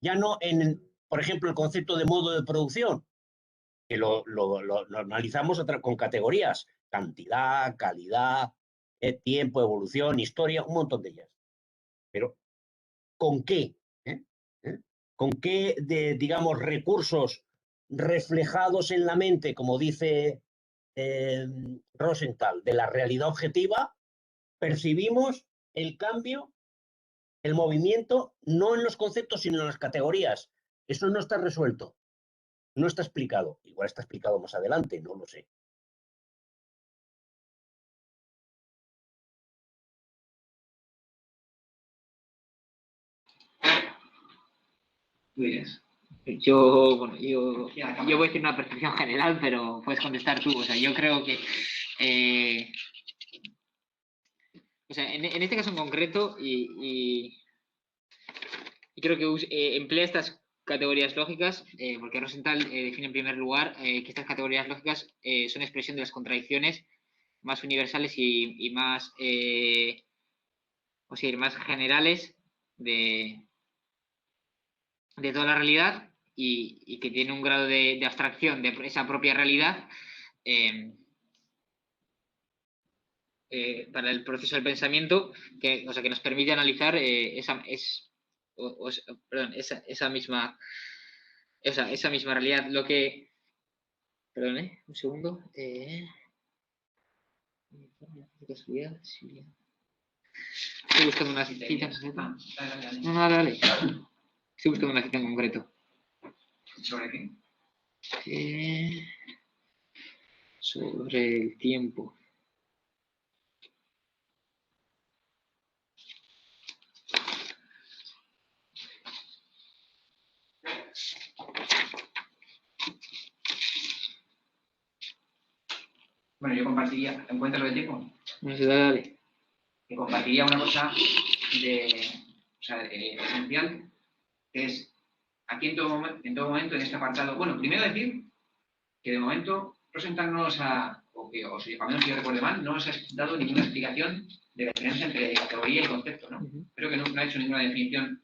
Ya no en, por ejemplo, el concepto de modo de producción, que lo analizamos con categorías: cantidad, calidad, tiempo, evolución, historia, un montón de ellas. Pero, ¿con qué? ¿Con qué, digamos, recursos reflejados en la mente, como dice Rosenthal, de la realidad objetiva, percibimos el cambio, el movimiento, no en los conceptos, sino en las categorías? Eso no está resuelto, no está explicado. Igual está explicado más adelante, no lo sé. ¿Tú dirías? Bueno, yo voy a decir una percepción general, pero puedes contestar tú. O sea, yo creo que o sea, en este caso en concreto, y creo que emplea estas categorías lógicas, porque Rosenthal define en primer lugar que estas categorías lógicas son expresión de las contradicciones más universales y más, o sea, más generales de toda la realidad, y que tiene un grado de abstracción de esa propia realidad para el proceso del pensamiento, o sea, que nos permite analizar esa misma realidad. Lo que... Perdón, un segundo. Estoy buscando una cita en concreto. No, dale. Estoy buscando una cita en concreto. ¿Sobre qué? Sobre el tiempo. Bueno, yo compartiría, ¿encuentras lo del tiempo? No sé, dale. Que compartiría una cosa esencial, que es aquí en todo momento, en este apartado. Bueno, primero decir que de momento Rosenthal no nos ha, o si a menos que yo recuerde mal, no nos ha dado ninguna explicación de la diferencia entre categoría y concepto, ¿no? Creo que no ha hecho ninguna definición,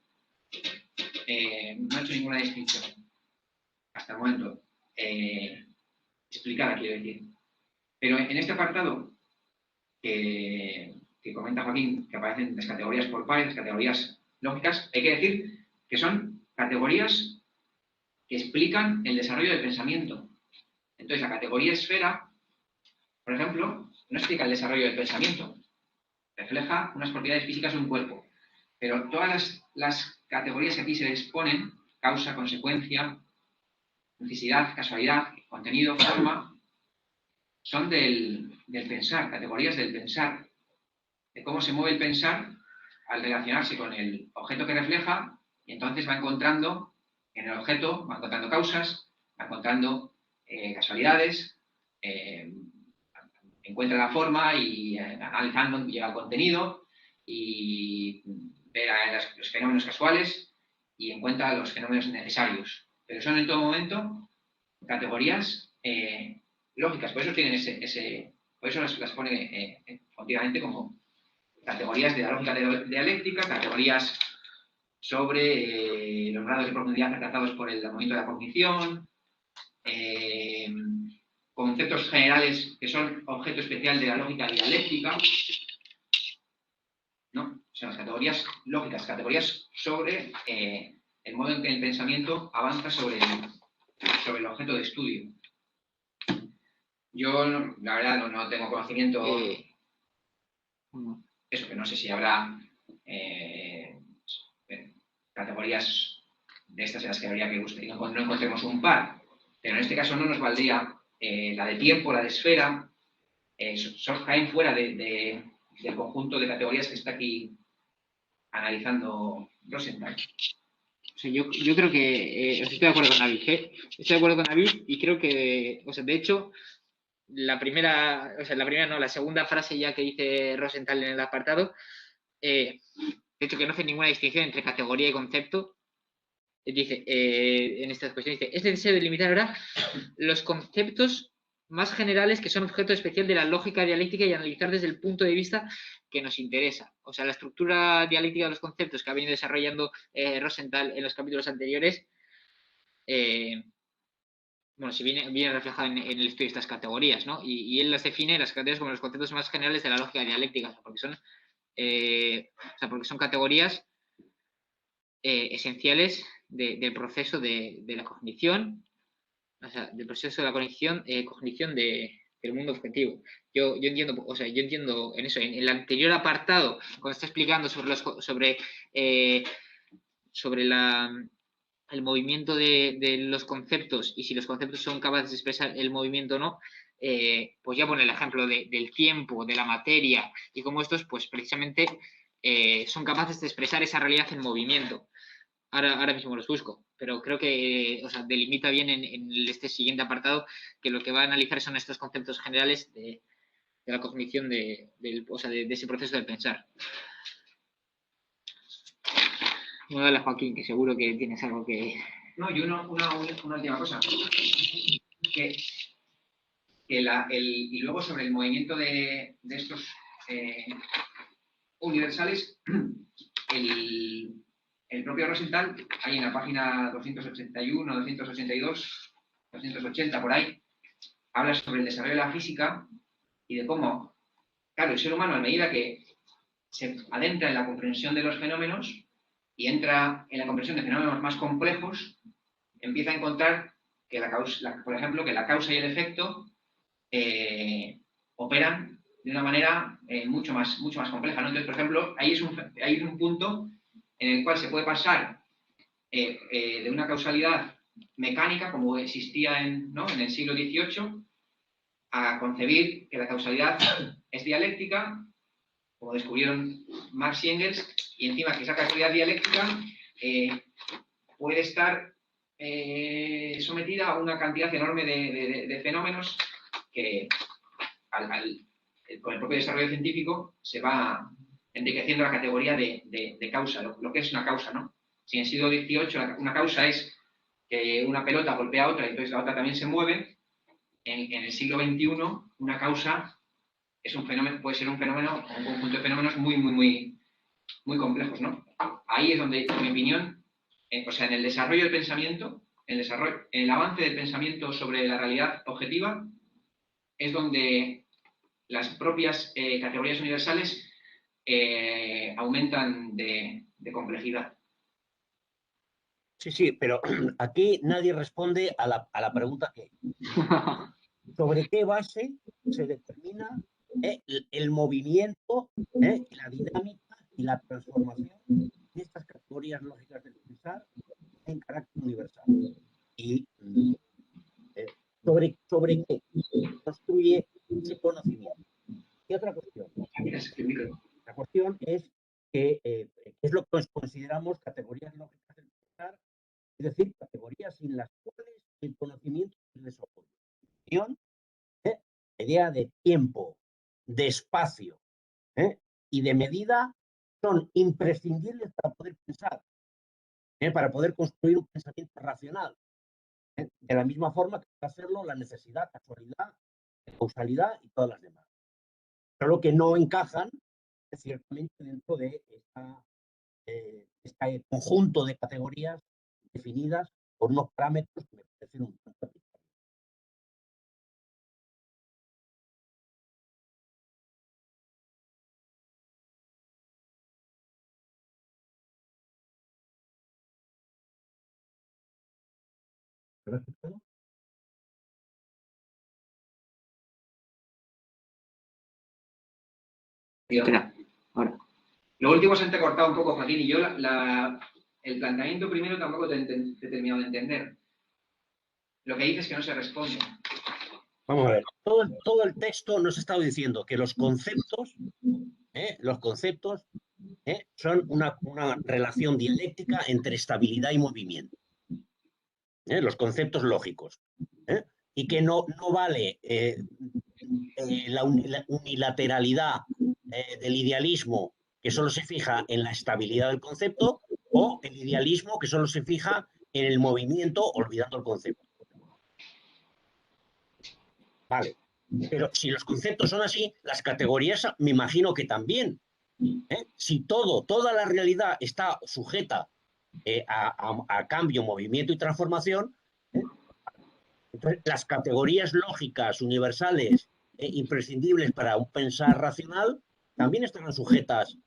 no ha hecho ninguna distinción hasta el momento explicada, quiero decir. Pero en este apartado que comenta Joaquín, que aparecen las categorías por pares, las categorías lógicas, hay que decir que son categorías que explican el desarrollo del pensamiento. Entonces, la categoría esfera, por ejemplo, no explica el desarrollo del pensamiento, refleja unas propiedades físicas de un cuerpo. Pero todas las categorías que aquí se exponen, causa, consecuencia, necesidad, casualidad, contenido, forma, son del pensar, categorías del pensar, de cómo se mueve el pensar al relacionarse con el objeto que refleja, y entonces va encontrando en el objeto, va encontrando causas, va encontrando casualidades, encuentra la forma y analizando llega al contenido y ve los fenómenos casuales y encuentra los fenómenos necesarios. Pero son en todo momento categorías lógicas, por eso tienen por eso las pone continuamente como categorías de la lógica dialéctica, categorías sobre los grados de profundidad alcanzados por el movimiento de la cognición, conceptos generales que son objeto especial de la lógica dialéctica, ¿no? O sea, las categorías lógicas, categorías sobre el modo en que el pensamiento avanza sobre el objeto de estudio. Yo, la verdad, no tengo conocimiento. Eso, que no sé si habrá categorías de estas en las que habría que buscar y no encontremos un par. Pero en este caso no nos valdría la de tiempo, la de esfera, caen fuera del conjunto de categorías que está aquí analizando Rosenthal. sea, yo creo que estoy de acuerdo con David, ¿eh? Estoy de acuerdo con David y creo que, o sea, de hecho, la segunda frase ya que dice Rosenthal en el apartado, de hecho que no hace ninguna distinción entre categoría y concepto, dice, en estas cuestiones, dice, es necesario delimitar ahora los conceptos más generales que son objeto especial de la lógica dialéctica y analizar desde el punto de vista que nos interesa. O sea, la estructura dialéctica de los conceptos que ha venido desarrollando Rosenthal en los capítulos anteriores, bueno, se viene reflejada en el estudio de estas categorías, ¿no? Y él las define, las categorías, como los conceptos más generales de la lógica dialéctica, porque son categorías esenciales del proceso de la cognición, o sea, del proceso de la cognición del mundo objetivo. Yo entiendo en eso, en el anterior apartado, cuando está explicando sobre el movimiento de los conceptos y si los conceptos son capaces de expresar el movimiento o no, pues ya pone el ejemplo del tiempo, de la materia y cómo estos, pues precisamente son capaces de expresar esa realidad en movimiento. Ahora mismo los busco, pero creo que delimita bien en este siguiente apartado que lo que va a analizar son estos conceptos generales de la cognición de ese proceso del pensar. Bueno, dale, Joaquín, que seguro que tienes algo que... No, y una última cosa. Y luego sobre el movimiento de estos universales, el propio Rosenthal, ahí en la página 281, 282, 280, por ahí, habla sobre el desarrollo de la física y de cómo, claro, el ser humano, a medida que se adentra en la comprensión de los fenómenos y entra en la comprensión de fenómenos más complejos, empieza a encontrar que por ejemplo, que la causa y el efecto operan de una manera mucho más compleja, ¿no? Entonces, por ejemplo, ahí es un punto en el cual se puede pasar de una causalidad mecánica, como existía en el siglo XVIII, a concebir que la causalidad es dialéctica, como descubrieron Marx y Engels, y encima que esa causalidad dialéctica puede estar sometida a una cantidad enorme de fenómenos que con el propio desarrollo científico se va enriqueciendo la categoría de causa, lo que es una causa, ¿no? Si en el siglo XVIII una causa es que una pelota golpea a otra y entonces la otra también se mueve, en el siglo XXI una causa es un fenómeno, puede ser un fenómeno o un conjunto de fenómenos muy complejos, ¿no? Ahí es donde, en mi opinión, en el desarrollo del pensamiento, en el avance del pensamiento sobre la realidad objetiva, es donde las propias categorías universales aumentan de complejidad. Sí, pero aquí nadie responde a la pregunta que ¿sobre qué base se determina el movimiento, la dinámica y la transformación de estas categorías lógicas del pensar en carácter universal? Y sobre qué construye ese conocimiento. Y otra cuestión. La cuestión es que es lo que consideramos categorías lógicas del pensar, es decir, categorías sin las cuales el conocimiento se desarrolla. La idea de tiempo, de espacio y de medida son imprescindibles para poder pensar, para poder construir un pensamiento racional. De la misma forma que puede hacerlo la necesidad, casualidad, causalidad y todas las demás. Solo que no encajan ciertamente dentro de este conjunto de categorías definidas por unos parámetros que me parecen un tanto arbitrarios. ¿Lo has escuchado? Espera, ahora. Lo último se ha entrecortado un poco, Joaquín, y yo el planteamiento primero tampoco te he terminado de entender. Lo que dices es que no se responde. Vamos a ver, todo el texto nos ha estado diciendo que los conceptos son una relación dialéctica entre estabilidad y movimiento. Los conceptos lógicos. Y que no vale la unilateralidad del idealismo, que solo se fija en la estabilidad del concepto, o el idealismo que solo se fija en el movimiento, olvidando el concepto. Vale. Pero si los conceptos son así, las categorías me imagino que también. Si toda la realidad está sujeta a cambio, movimiento y transformación, entonces las categorías lógicas universales imprescindibles para un pensar racional también estarán sujetas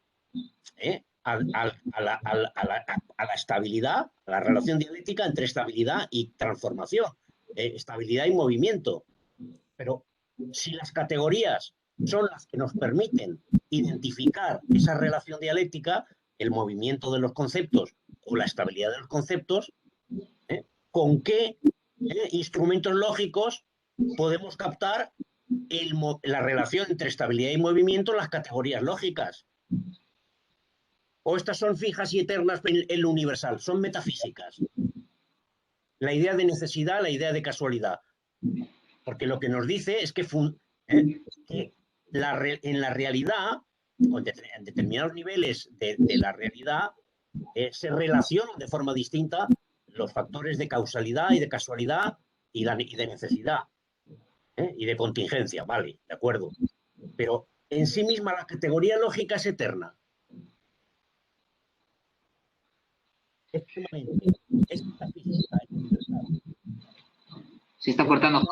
a la estabilidad, a la relación dialéctica entre estabilidad y transformación, estabilidad y movimiento. Pero si las categorías son las que nos permiten identificar esa relación dialéctica, el movimiento de los conceptos o la estabilidad de los conceptos, ¿con qué instrumentos lógicos podemos captar la relación entre estabilidad y movimiento en las categorías lógicas? ¿O estas son fijas y eternas en lo universal? Son metafísicas. La idea de necesidad, la idea de casualidad. Porque lo que nos dice es que en la realidad, o en determinados niveles de la realidad, se relacionan de forma distinta los factores de causalidad y de casualidad y de necesidad y de contingencia, vale, de acuerdo. Pero en sí misma la categoría lógica es eterna. Es permanente, es metafísica, es universal. Se está cortando.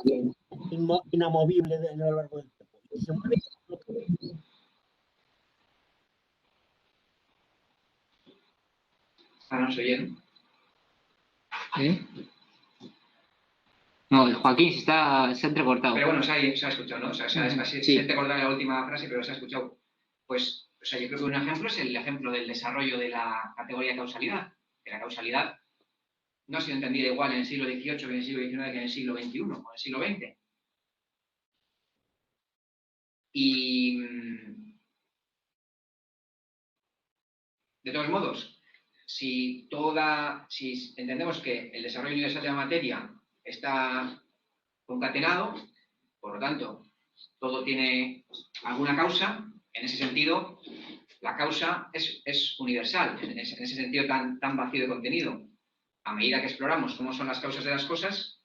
Inamovible a lo largo del tiempo. Se mueve. No se oye, ¿no? ¿Sí? No, Joaquín, se ha entrecortado. Pero bueno, se ha escuchado, ¿no? O sea, se ha entrecortado la última frase, pero se ha escuchado. Pues, o sea, yo creo que un ejemplo es el ejemplo del desarrollo de la categoría de causalidad. Que la causalidad no ha sido entendida igual en el siglo XVIII que en el siglo XIX que en el siglo XXI o en el siglo XX. Y, de todos modos, si entendemos que el desarrollo universal de la materia está concatenado, por lo tanto, todo tiene alguna causa, en ese sentido, la causa es universal, en ese sentido tan vacío de contenido. A medida que exploramos cómo son las causas de las cosas,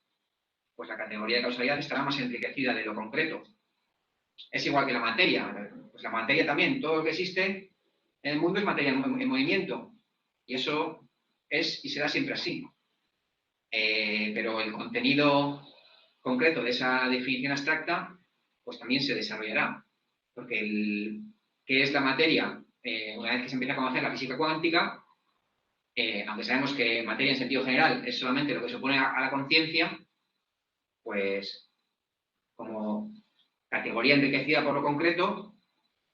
pues la categoría de causalidad estará más enriquecida de lo concreto. Es igual que la materia. Pues la materia también, todo lo que existe en el mundo es materia en movimiento. Y eso es y será siempre así. Pero el contenido concreto de esa definición abstracta, pues también se desarrollará. Porque ¿qué es la materia? Una vez que se empieza a conocer la física cuántica, aunque sabemos que materia en sentido general es solamente lo que se opone a la conciencia, pues como categoría enriquecida por lo concreto,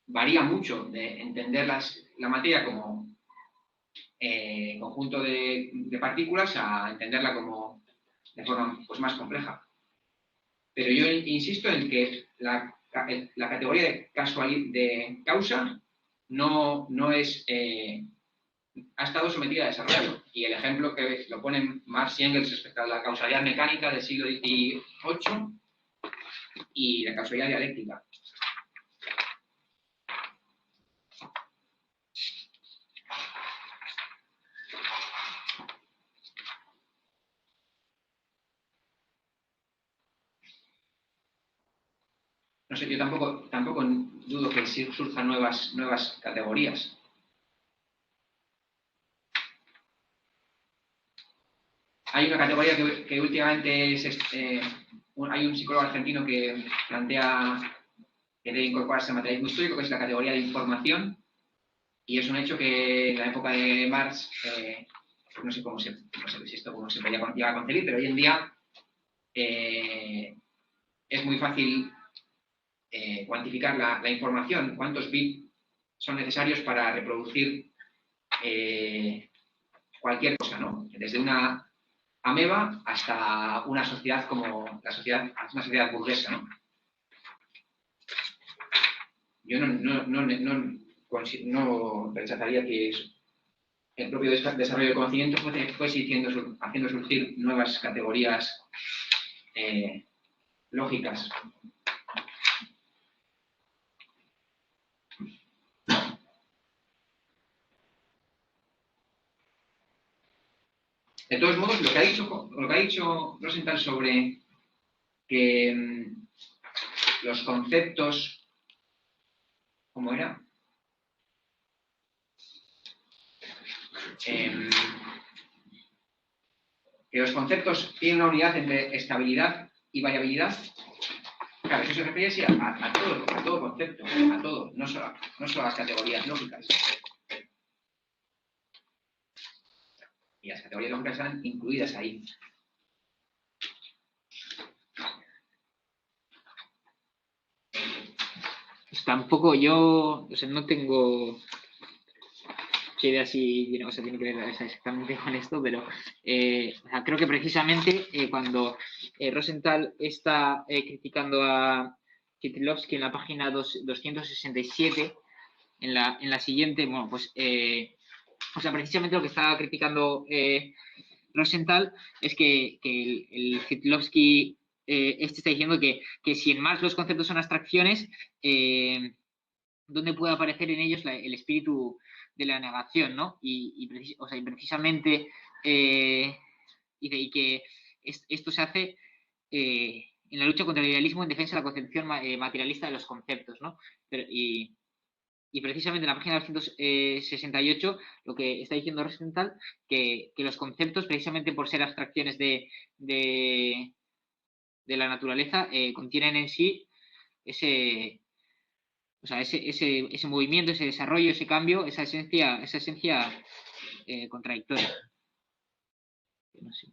varía mucho de entender la materia como conjunto de partículas a entenderla como de forma pues, más compleja. Pero yo insisto en que la categoría de causa no es... ha estado sometida a desarrollo. Y el ejemplo que lo ponen Marx y Engels respecto a la causalidad mecánica del siglo XVIII y la causalidad dialéctica. No sé, yo tampoco dudo que surjan nuevas categorías. Hay una categoría que últimamente hay un psicólogo argentino que plantea que debe incorporarse al materialismo histórico, que es la categoría de información, y es un hecho que en la época de Marx, no sé si esto cómo se podía llegar a concebir, pero hoy en día es muy fácil cuantificar la información, cuántos bits son necesarios para reproducir cualquier cosa, ¿no? Desde una ameba hasta una sociedad como una sociedad burguesa, ¿no? Yo no rechazaría que el propio desarrollo del conocimiento fuese haciendo surgir nuevas categorías lógicas. De todos modos, lo que ha dicho Rosenthal sobre que los conceptos, ¿cómo era? Que los conceptos tienen una unidad entre estabilidad y variabilidad. Claro, eso se refiere a todo concepto, a todo, no solo a las categorías lógicas. Y las categorías lógicas están incluidas ahí. Pues tampoco yo, o sea, no tengo idea si, o sea, tiene que ver exactamente con esto, pero o sea, creo que precisamente cuando Rosenthal está criticando a Kittilowski en la página 267, en la siguiente, bueno, pues, o sea, precisamente lo que está criticando Rosenthal es que el Kittilowski está diciendo que si en más los conceptos son abstracciones, ¿dónde puede aparecer en ellos el espíritu de la negación, ¿no? Y precisamente y que esto se hace en la lucha contra el idealismo en defensa de la concepción materialista de los conceptos, ¿no? Y precisamente en la página 268 lo que está diciendo Rosenthal, que los conceptos, precisamente por ser abstracciones de la naturaleza, contienen en sí ese movimiento, ese desarrollo, ese cambio, esa esencia contradictoria. No sé.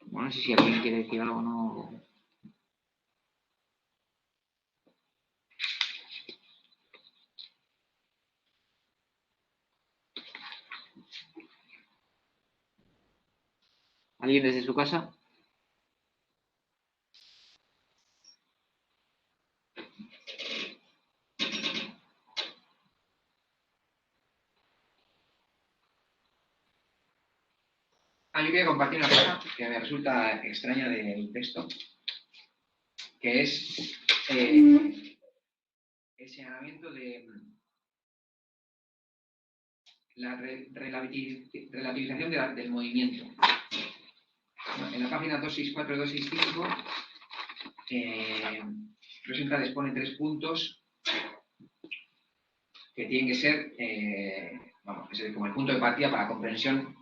Bueno, no sé si alguien quiere decir algo o no. ¿Alguien desde su casa? Yo quería compartir una cosa que me resulta extraña del texto, que es el señalamiento de la relativización del movimiento. En la página 264 y 265, Rosenthal expone 3 puntos que tienen que ser, como el punto de partida para la comprensión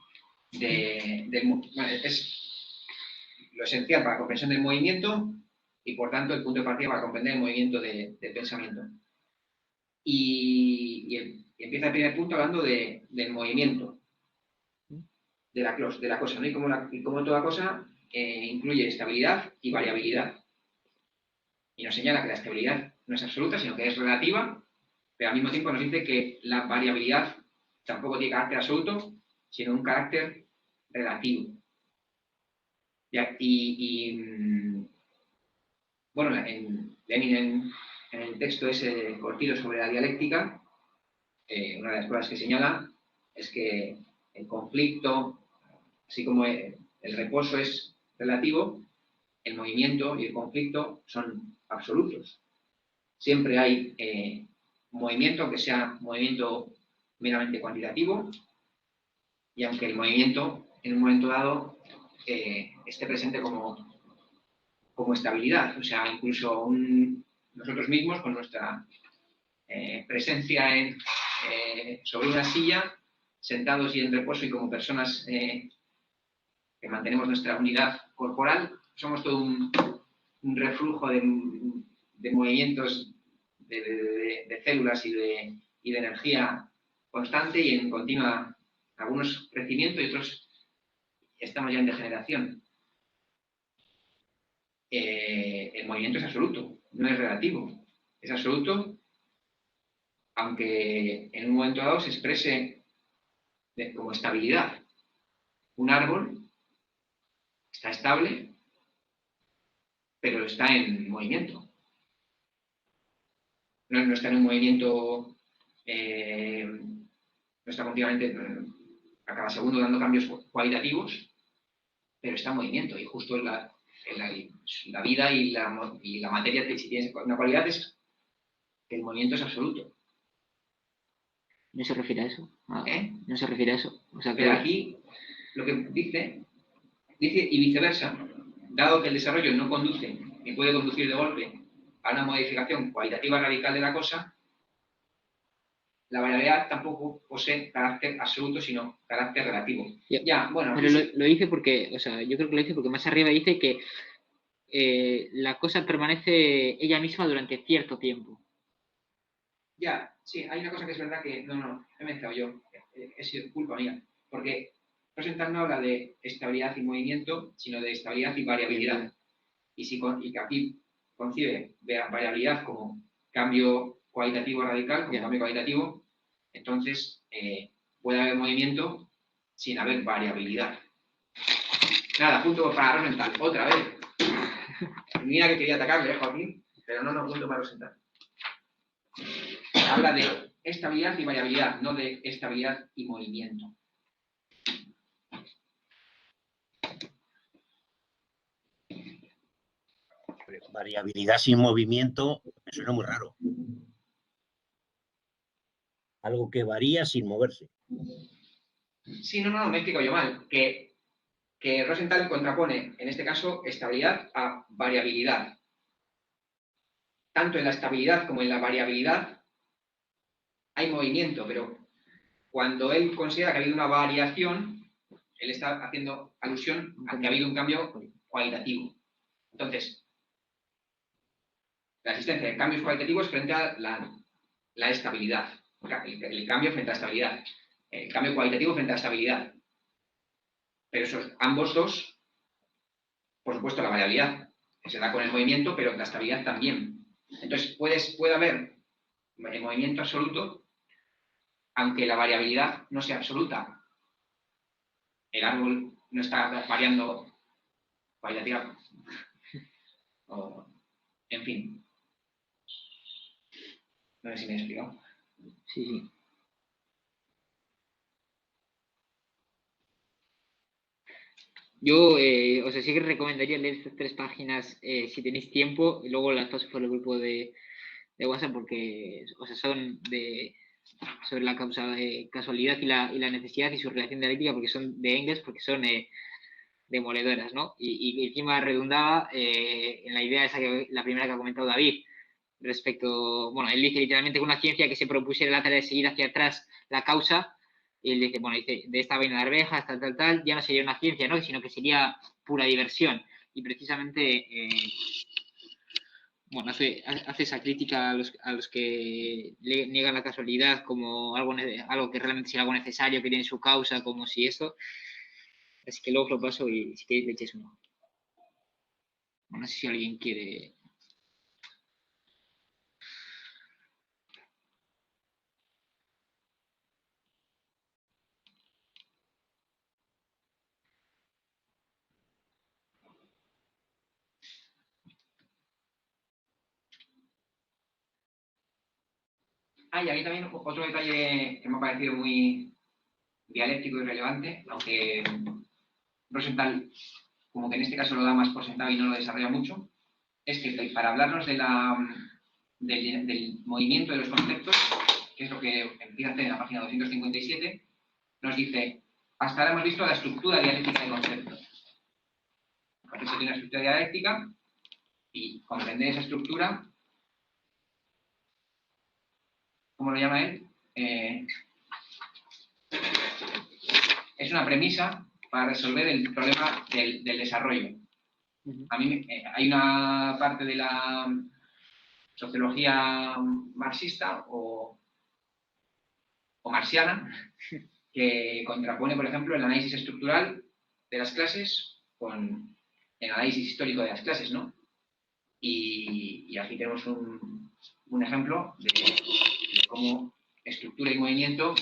es lo esencial para la comprensión del movimiento y, por tanto, el punto de partida para comprender el movimiento de pensamiento. Y empieza el primer punto hablando del movimiento, de la cosa, ¿no? Y cómo toda cosa incluye estabilidad y variabilidad. Y nos señala que la estabilidad no es absoluta, sino que es relativa, pero al mismo tiempo nos dice que la variabilidad tampoco tiene carácter absoluto, sino un carácter relativo. Bueno, Lenin en el texto ese cortito sobre la dialéctica, una de las cosas que señala es que el conflicto, así como el reposo es relativo, el movimiento y el conflicto son absolutos. Siempre hay movimiento, aunque sea movimiento meramente cuantitativo, y aunque el movimiento en un momento dado esté presente como estabilidad, o sea, incluso nosotros mismos con nuestra presencia sobre una silla, sentados y en reposo y como personas que mantenemos nuestra unidad corporal, somos todo un reflujo de movimientos de células y de energía constante y en continua, algunos crecimiento y otros estamos ya en degeneración. El movimiento es absoluto, no es relativo, es absoluto, aunque en un momento dado se exprese como estabilidad. Un árbol está estable, pero está en movimiento. No está en un movimiento, no está continuamente a cada segundo dando cambios cualitativos, pero está en movimiento. Y justo la vida y la materia, si tienes una cualidad, es que el movimiento es absoluto. ¿No se refiere a eso? No se refiere a eso. O sea, pero aquí lo que dice y viceversa, dado que el desarrollo no conduce ni puede conducir de golpe a una modificación cualitativa radical de la cosa, la variabilidad tampoco posee carácter absoluto, sino carácter relativo. Bueno, pero lo dice porque, o sea, yo creo que lo dice porque más arriba dice que la cosa permanece ella misma durante cierto tiempo. Sí, hay una cosa que es verdad que no, he mezclado yo, he sido culpa mía, porque Rosenthal no habla de estabilidad y movimiento, sino de estabilidad y variabilidad. Y que aquí concibe variabilidad como cambio cualitativo radical, como cambio cualitativo, entonces puede haber movimiento sin haber variabilidad. Nada, punto para Rosenthal, otra vez. Mira que quería atacarle, Joaquín, pero no, punto para Rosenthal. Habla de estabilidad y variabilidad, no de estabilidad y movimiento. Variabilidad sin movimiento, eso es muy raro. Algo que varía sin moverse. Sí, no, me he explicado yo mal. Que Rosenthal contrapone, en este caso, estabilidad a variabilidad. Tanto en la estabilidad como en la variabilidad hay movimiento, pero cuando él considera que ha habido una variación, él está haciendo alusión a que ha habido un cambio cualitativo. Entonces, la existencia de cambios cualitativos frente a la estabilidad. El cambio frente a la estabilidad. El cambio cualitativo frente a la estabilidad. Pero esos, ambos dos, por supuesto, la variabilidad se da con el movimiento, pero la estabilidad también. Entonces, puede haber el movimiento absoluto, aunque la variabilidad no sea absoluta. El árbol no está variando cualitativamente. En fin. No sé si me he explicado. Sí. Yo sí que recomendaría leer estas 3 páginas si tenéis tiempo, y luego las paso por el grupo de WhatsApp porque son sobre la casualidad y la necesidad y su relación dialéctica, porque son de Engels, porque son demoledoras, ¿no? Y encima redundaba en la idea esa la primera que ha comentado David, respecto, bueno, él dice literalmente que una ciencia que se propusiera la tarea de seguir hacia atrás la causa, y él dice, de esta vaina de arvejas, tal, ya no sería una ciencia, ¿no? Sino que sería pura diversión. Y precisamente, hace esa crítica a los que niegan la casualidad como algo que realmente sea algo necesario, que tiene su causa, como si esto. Así que luego os lo paso y si queréis le echéis uno. No sé si alguien quiere... Y a mí también otro detalle que me ha parecido muy dialéctico y relevante, aunque Rosenthal como que en este caso lo da más por sentado y no lo desarrolla mucho, es que para hablarnos del movimiento de los conceptos, que es lo que empieza a hacer en la página 257, nos dice, hasta ahora hemos visto la estructura dialéctica de conceptos. El concepto tiene una estructura dialéctica y comprender esa estructura, ¿cómo lo llama él? Es una premisa para resolver el problema del desarrollo. Ujú. A mí hay una parte de la sociología marxista o marxiana que contrapone, por ejemplo, el análisis estructural de las clases con el análisis histórico de las clases, ¿no? Y aquí tenemos un ejemplo de cómo estructura y movimiento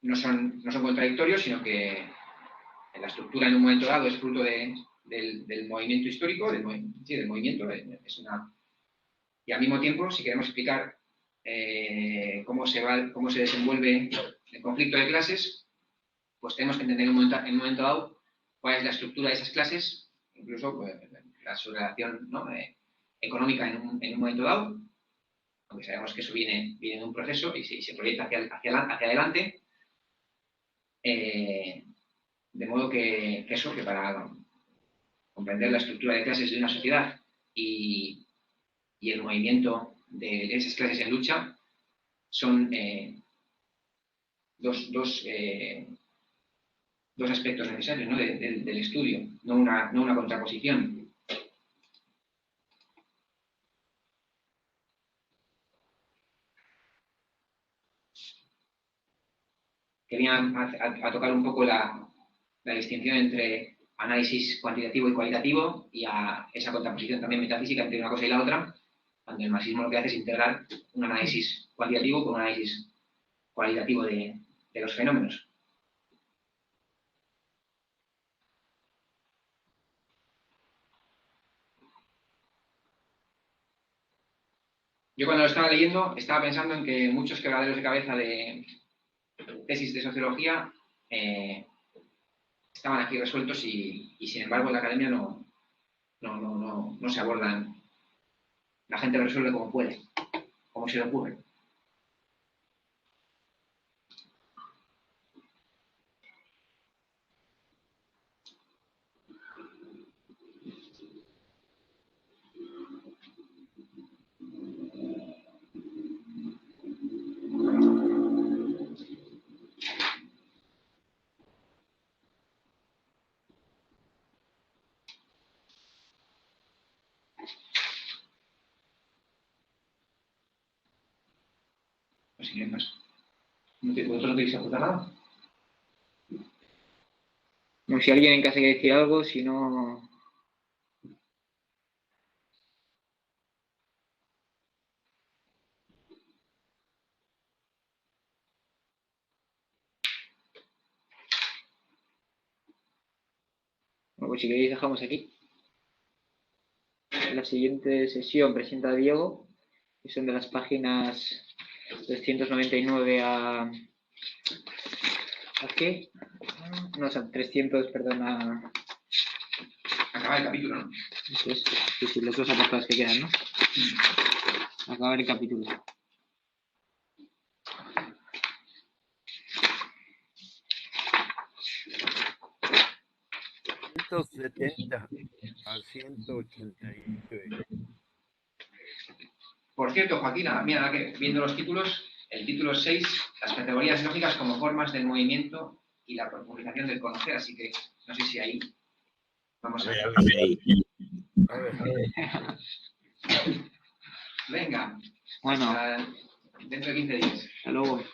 no son contradictorios, sino que la estructura en un momento dado es fruto del movimiento histórico, del movimiento. Y al mismo tiempo, si queremos explicar cómo se desenvuelve el conflicto de clases, pues tenemos que entender en un momento dado cuál es la estructura de esas clases, incluso pues, su relación, ¿no? Económica en un momento dado, aunque sabemos que eso viene de un proceso y se proyecta hacia adelante, de modo que para comprender la estructura de clases de una sociedad y el movimiento de esas clases en lucha son dos aspectos necesarios, ¿no? del estudio, no una contraposición. Quería a tocar un poco la distinción entre análisis cuantitativo y cualitativo y a esa contraposición también metafísica entre una cosa y la otra, cuando el marxismo lo que hace es integrar un análisis cuantitativo con un análisis cualitativo de los fenómenos. Yo cuando lo estaba leyendo estaba pensando en que muchos quebraderos de cabeza de tesis de sociología estaban aquí resueltos y sin embargo en la academia no se abordan. La gente lo resuelve como puede, como se le ocurre. No sé qué más. ¿Vosotros no queréis aportar nada? No, si alguien en casa quiere decir algo, si no... Bueno, pues si queréis dejamos aquí. La siguiente sesión presenta a Diego, que son de las páginas 399 ¿a qué? No, son 300, perdona. Acaba el capítulo, ¿no? Eso es. Sí, los dos apartados que quedan, ¿no? Acabar el capítulo. ...170 a 189. Por cierto, Joaquín, mira, ahora que viendo los títulos, el título 6, las categorías lógicas como formas del movimiento y la profundización del conocer, así que no sé si ahí vamos a ver. A ver. Venga, Bueno, dentro de 15 días. hasta luego.